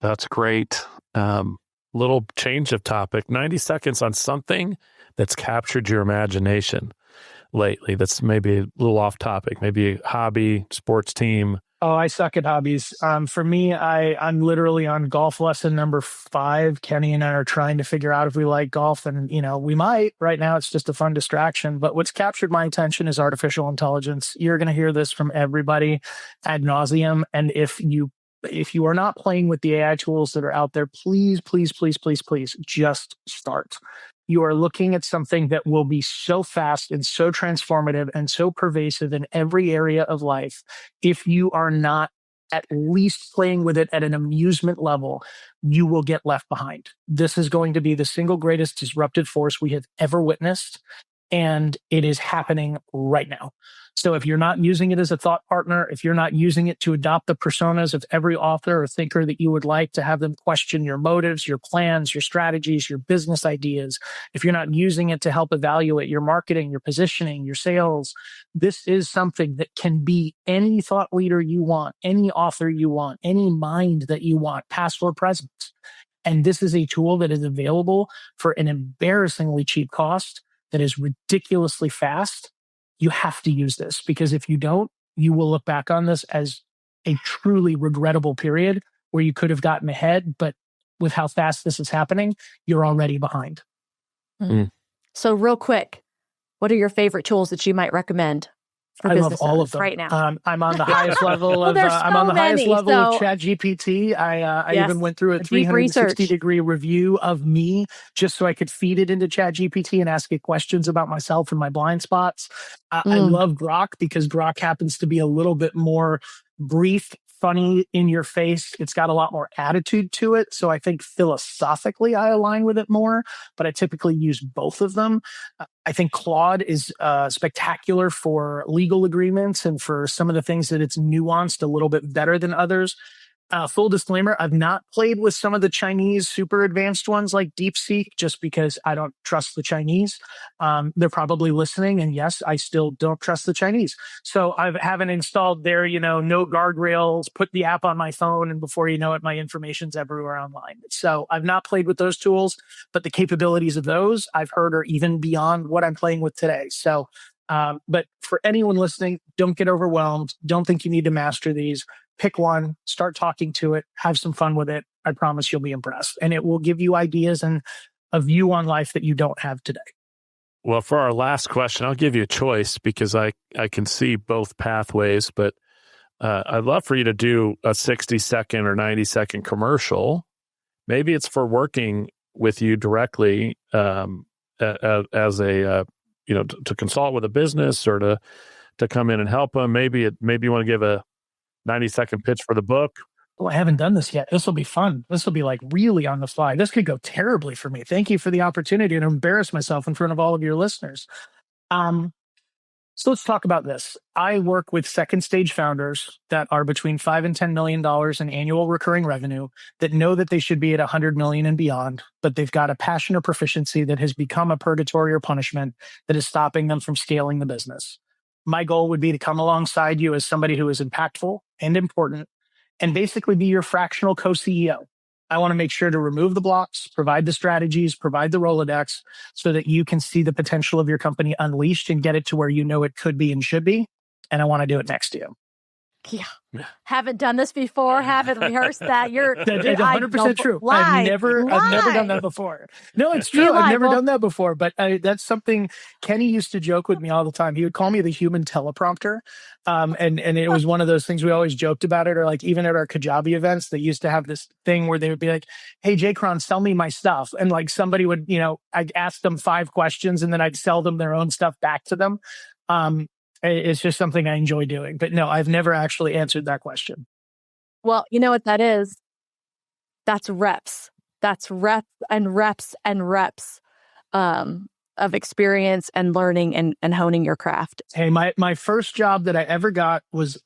That's great. Little change of topic. 90 seconds on something that's captured your imagination lately. That's maybe a little off topic, maybe a hobby, sports team. Oh, I suck at hobbies. For me, I'm literally on golf lesson number 5. Kenny and I are trying to figure out if we like golf, and we might. Right now, it's just a fun distraction. But what's captured my attention is artificial intelligence. You're going to hear this from everybody ad nauseum. And if you are not playing with the AI tools that are out there, please, please, please, please, please, just start. You are looking at something that will be so fast and so transformative and so pervasive in every area of life. If you are not at least playing with it at an amusement level, you will get left behind. This is going to be the single greatest disruptive force we have ever witnessed, and it is happening right now. So if you're not using it as a thought partner, if you're not using it to adopt the personas of every author or thinker that you would like to have them question your motives, your plans, your strategies, your business ideas, if you're not using it to help evaluate your marketing, your positioning, your sales, this is something that can be any thought leader you want, any author you want, any mind that you want, past or present. And this is a tool that is available for an embarrassingly cheap cost that is ridiculously fast. You have to use this, because if you don't, you will look back on this as a truly regrettable period where you could have gotten ahead, but with how fast this is happening, you're already behind. So real quick, what are your favorite tools that you might recommend? I love all of them right now. I'm on the highest level of ChatGPT. I even went through a 360-degree review of me just so I could feed it into ChatGPT and ask it questions about myself and my blind spots. I love Grok because Grok happens to be a little bit more brief, funny, in your face. It's got a lot more attitude to it. So I think philosophically I align with it more, but I typically use both of them. I think Claude is spectacular for legal agreements and for some of the things that it's nuanced a little bit better than others. Full disclaimer, I've not played with some of the Chinese super advanced ones like DeepSeek just because I don't trust the Chinese. They're probably listening, and yes, I still don't trust the Chinese. So I haven't installed their, no guardrails, put the app on my phone, and before you know it, my information's everywhere online. So I've not played with those tools, but the capabilities of those I've heard are even beyond what I'm playing with today. So, but for anyone listening, don't get overwhelmed. Don't think you need to master these. Pick one, start talking to it, have some fun with it. I promise you'll be impressed. And it will give you ideas and a view on life that you don't have today. Well, for our last question, I'll give you a choice because I can see both pathways, but I'd love for you to do a 60-second or 90-second commercial. Maybe it's for working with you directly as a, to consult with a business or to come in and help them. Maybe you want to give a 90-second pitch for the book. Oh, I haven't done this yet. This will be fun. This will be like really on the fly. This could go terribly for me. Thank you for the opportunity to embarrass myself in front of all of your listeners. So let's talk about this. I work with second stage founders that are between $5 and $10 million in annual recurring revenue that know that they should be at 100 million and beyond, but they've got a passion or proficiency that has become a purgatory or punishment that is stopping them from scaling the business. My goal would be to come alongside you as somebody who is impactful and important and basically be your fractional co-CEO. I want to make sure to remove the blocks, provide the strategies, provide the Rolodex so that you can see the potential of your company unleashed and get it to where you know it could be and should be. And I want to do it next to you. Yeah. Haven't done this before. Haven't rehearsed that. You're 100% true. I've never done that before. No, it's true. I've never done that before. But that's something Kenny used to joke with me all the time. He would call me the human teleprompter. And it was one of those things we always joked about it. Or like even at our Kajjabi events, they used to have this thing where they would be like, hey, JCron, sell me my stuff. And like somebody would, I'd ask them 5 questions and then I'd sell them their own stuff back to them. It's just something I enjoy doing. But no, I've never actually answered that question. Well, you know what that is? That's reps. That's reps and reps and reps of experience and learning and honing your craft. Hey, my first job that I ever got was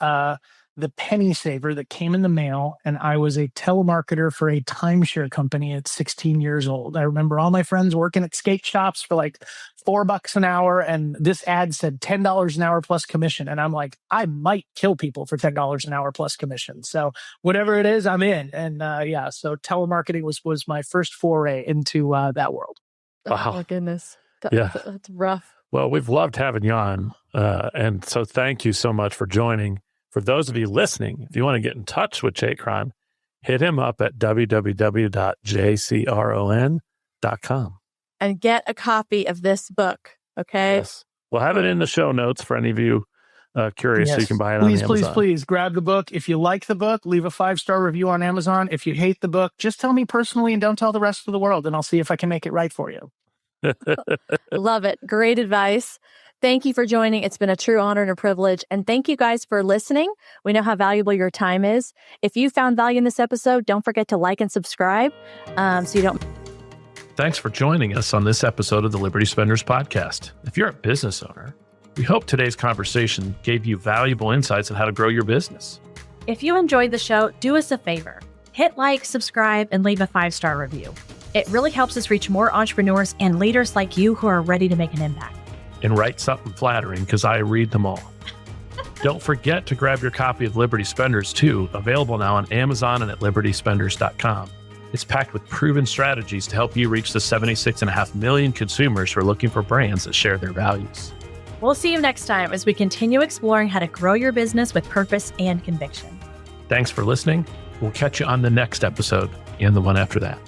the penny saver that came in the mail. And I was a telemarketer for a timeshare company at 16 years old. I remember all my friends working at skate shops for like $4 an hour. And this ad said $10 an hour plus commission. And I'm like, I might kill people for $10 an hour plus commission. So whatever it is, I'm in. And so telemarketing was my first foray into that world. Wow. Oh my goodness. That's rough. Well, we've loved having you on. And so thank you so much for joining. For those of you listening, if you want to get in touch with JCron, hit him up at www.JCron.com. And get a copy of this book, okay? Yes. We'll have it in the show notes for any of you curious, so you can buy it on Amazon. Please grab the book. If you like the book, leave a 5-star review on Amazon. If you hate the book, just tell me personally and don't tell the rest of the world, and I'll see if I can make it right for you. Love it. Great advice. Thank you for joining. It's been a true honor and a privilege. And thank you guys for listening. We know how valuable your time is. If you found value in this episode, don't forget to like and subscribe so you don't. Thanks for joining us on this episode of the Liberty Spenders Podcast. If you're a business owner, we hope today's conversation gave you valuable insights on how to grow your business. If you enjoyed the show, do us a favor. Hit like, subscribe, and leave a 5-star review. It really helps us reach more entrepreneurs and leaders like you who are ready to make an impact. And write something flattering, because I read them all. Don't forget to grab your copy of Liberty Spenders too, available now on Amazon and at libertyspenders.com. It's packed with proven strategies to help you reach the 76.5 million consumers who are looking for brands that share their values. We'll see you next time as we continue exploring how to grow your business with purpose and conviction. Thanks for listening. We'll catch you on the next episode and the one after that.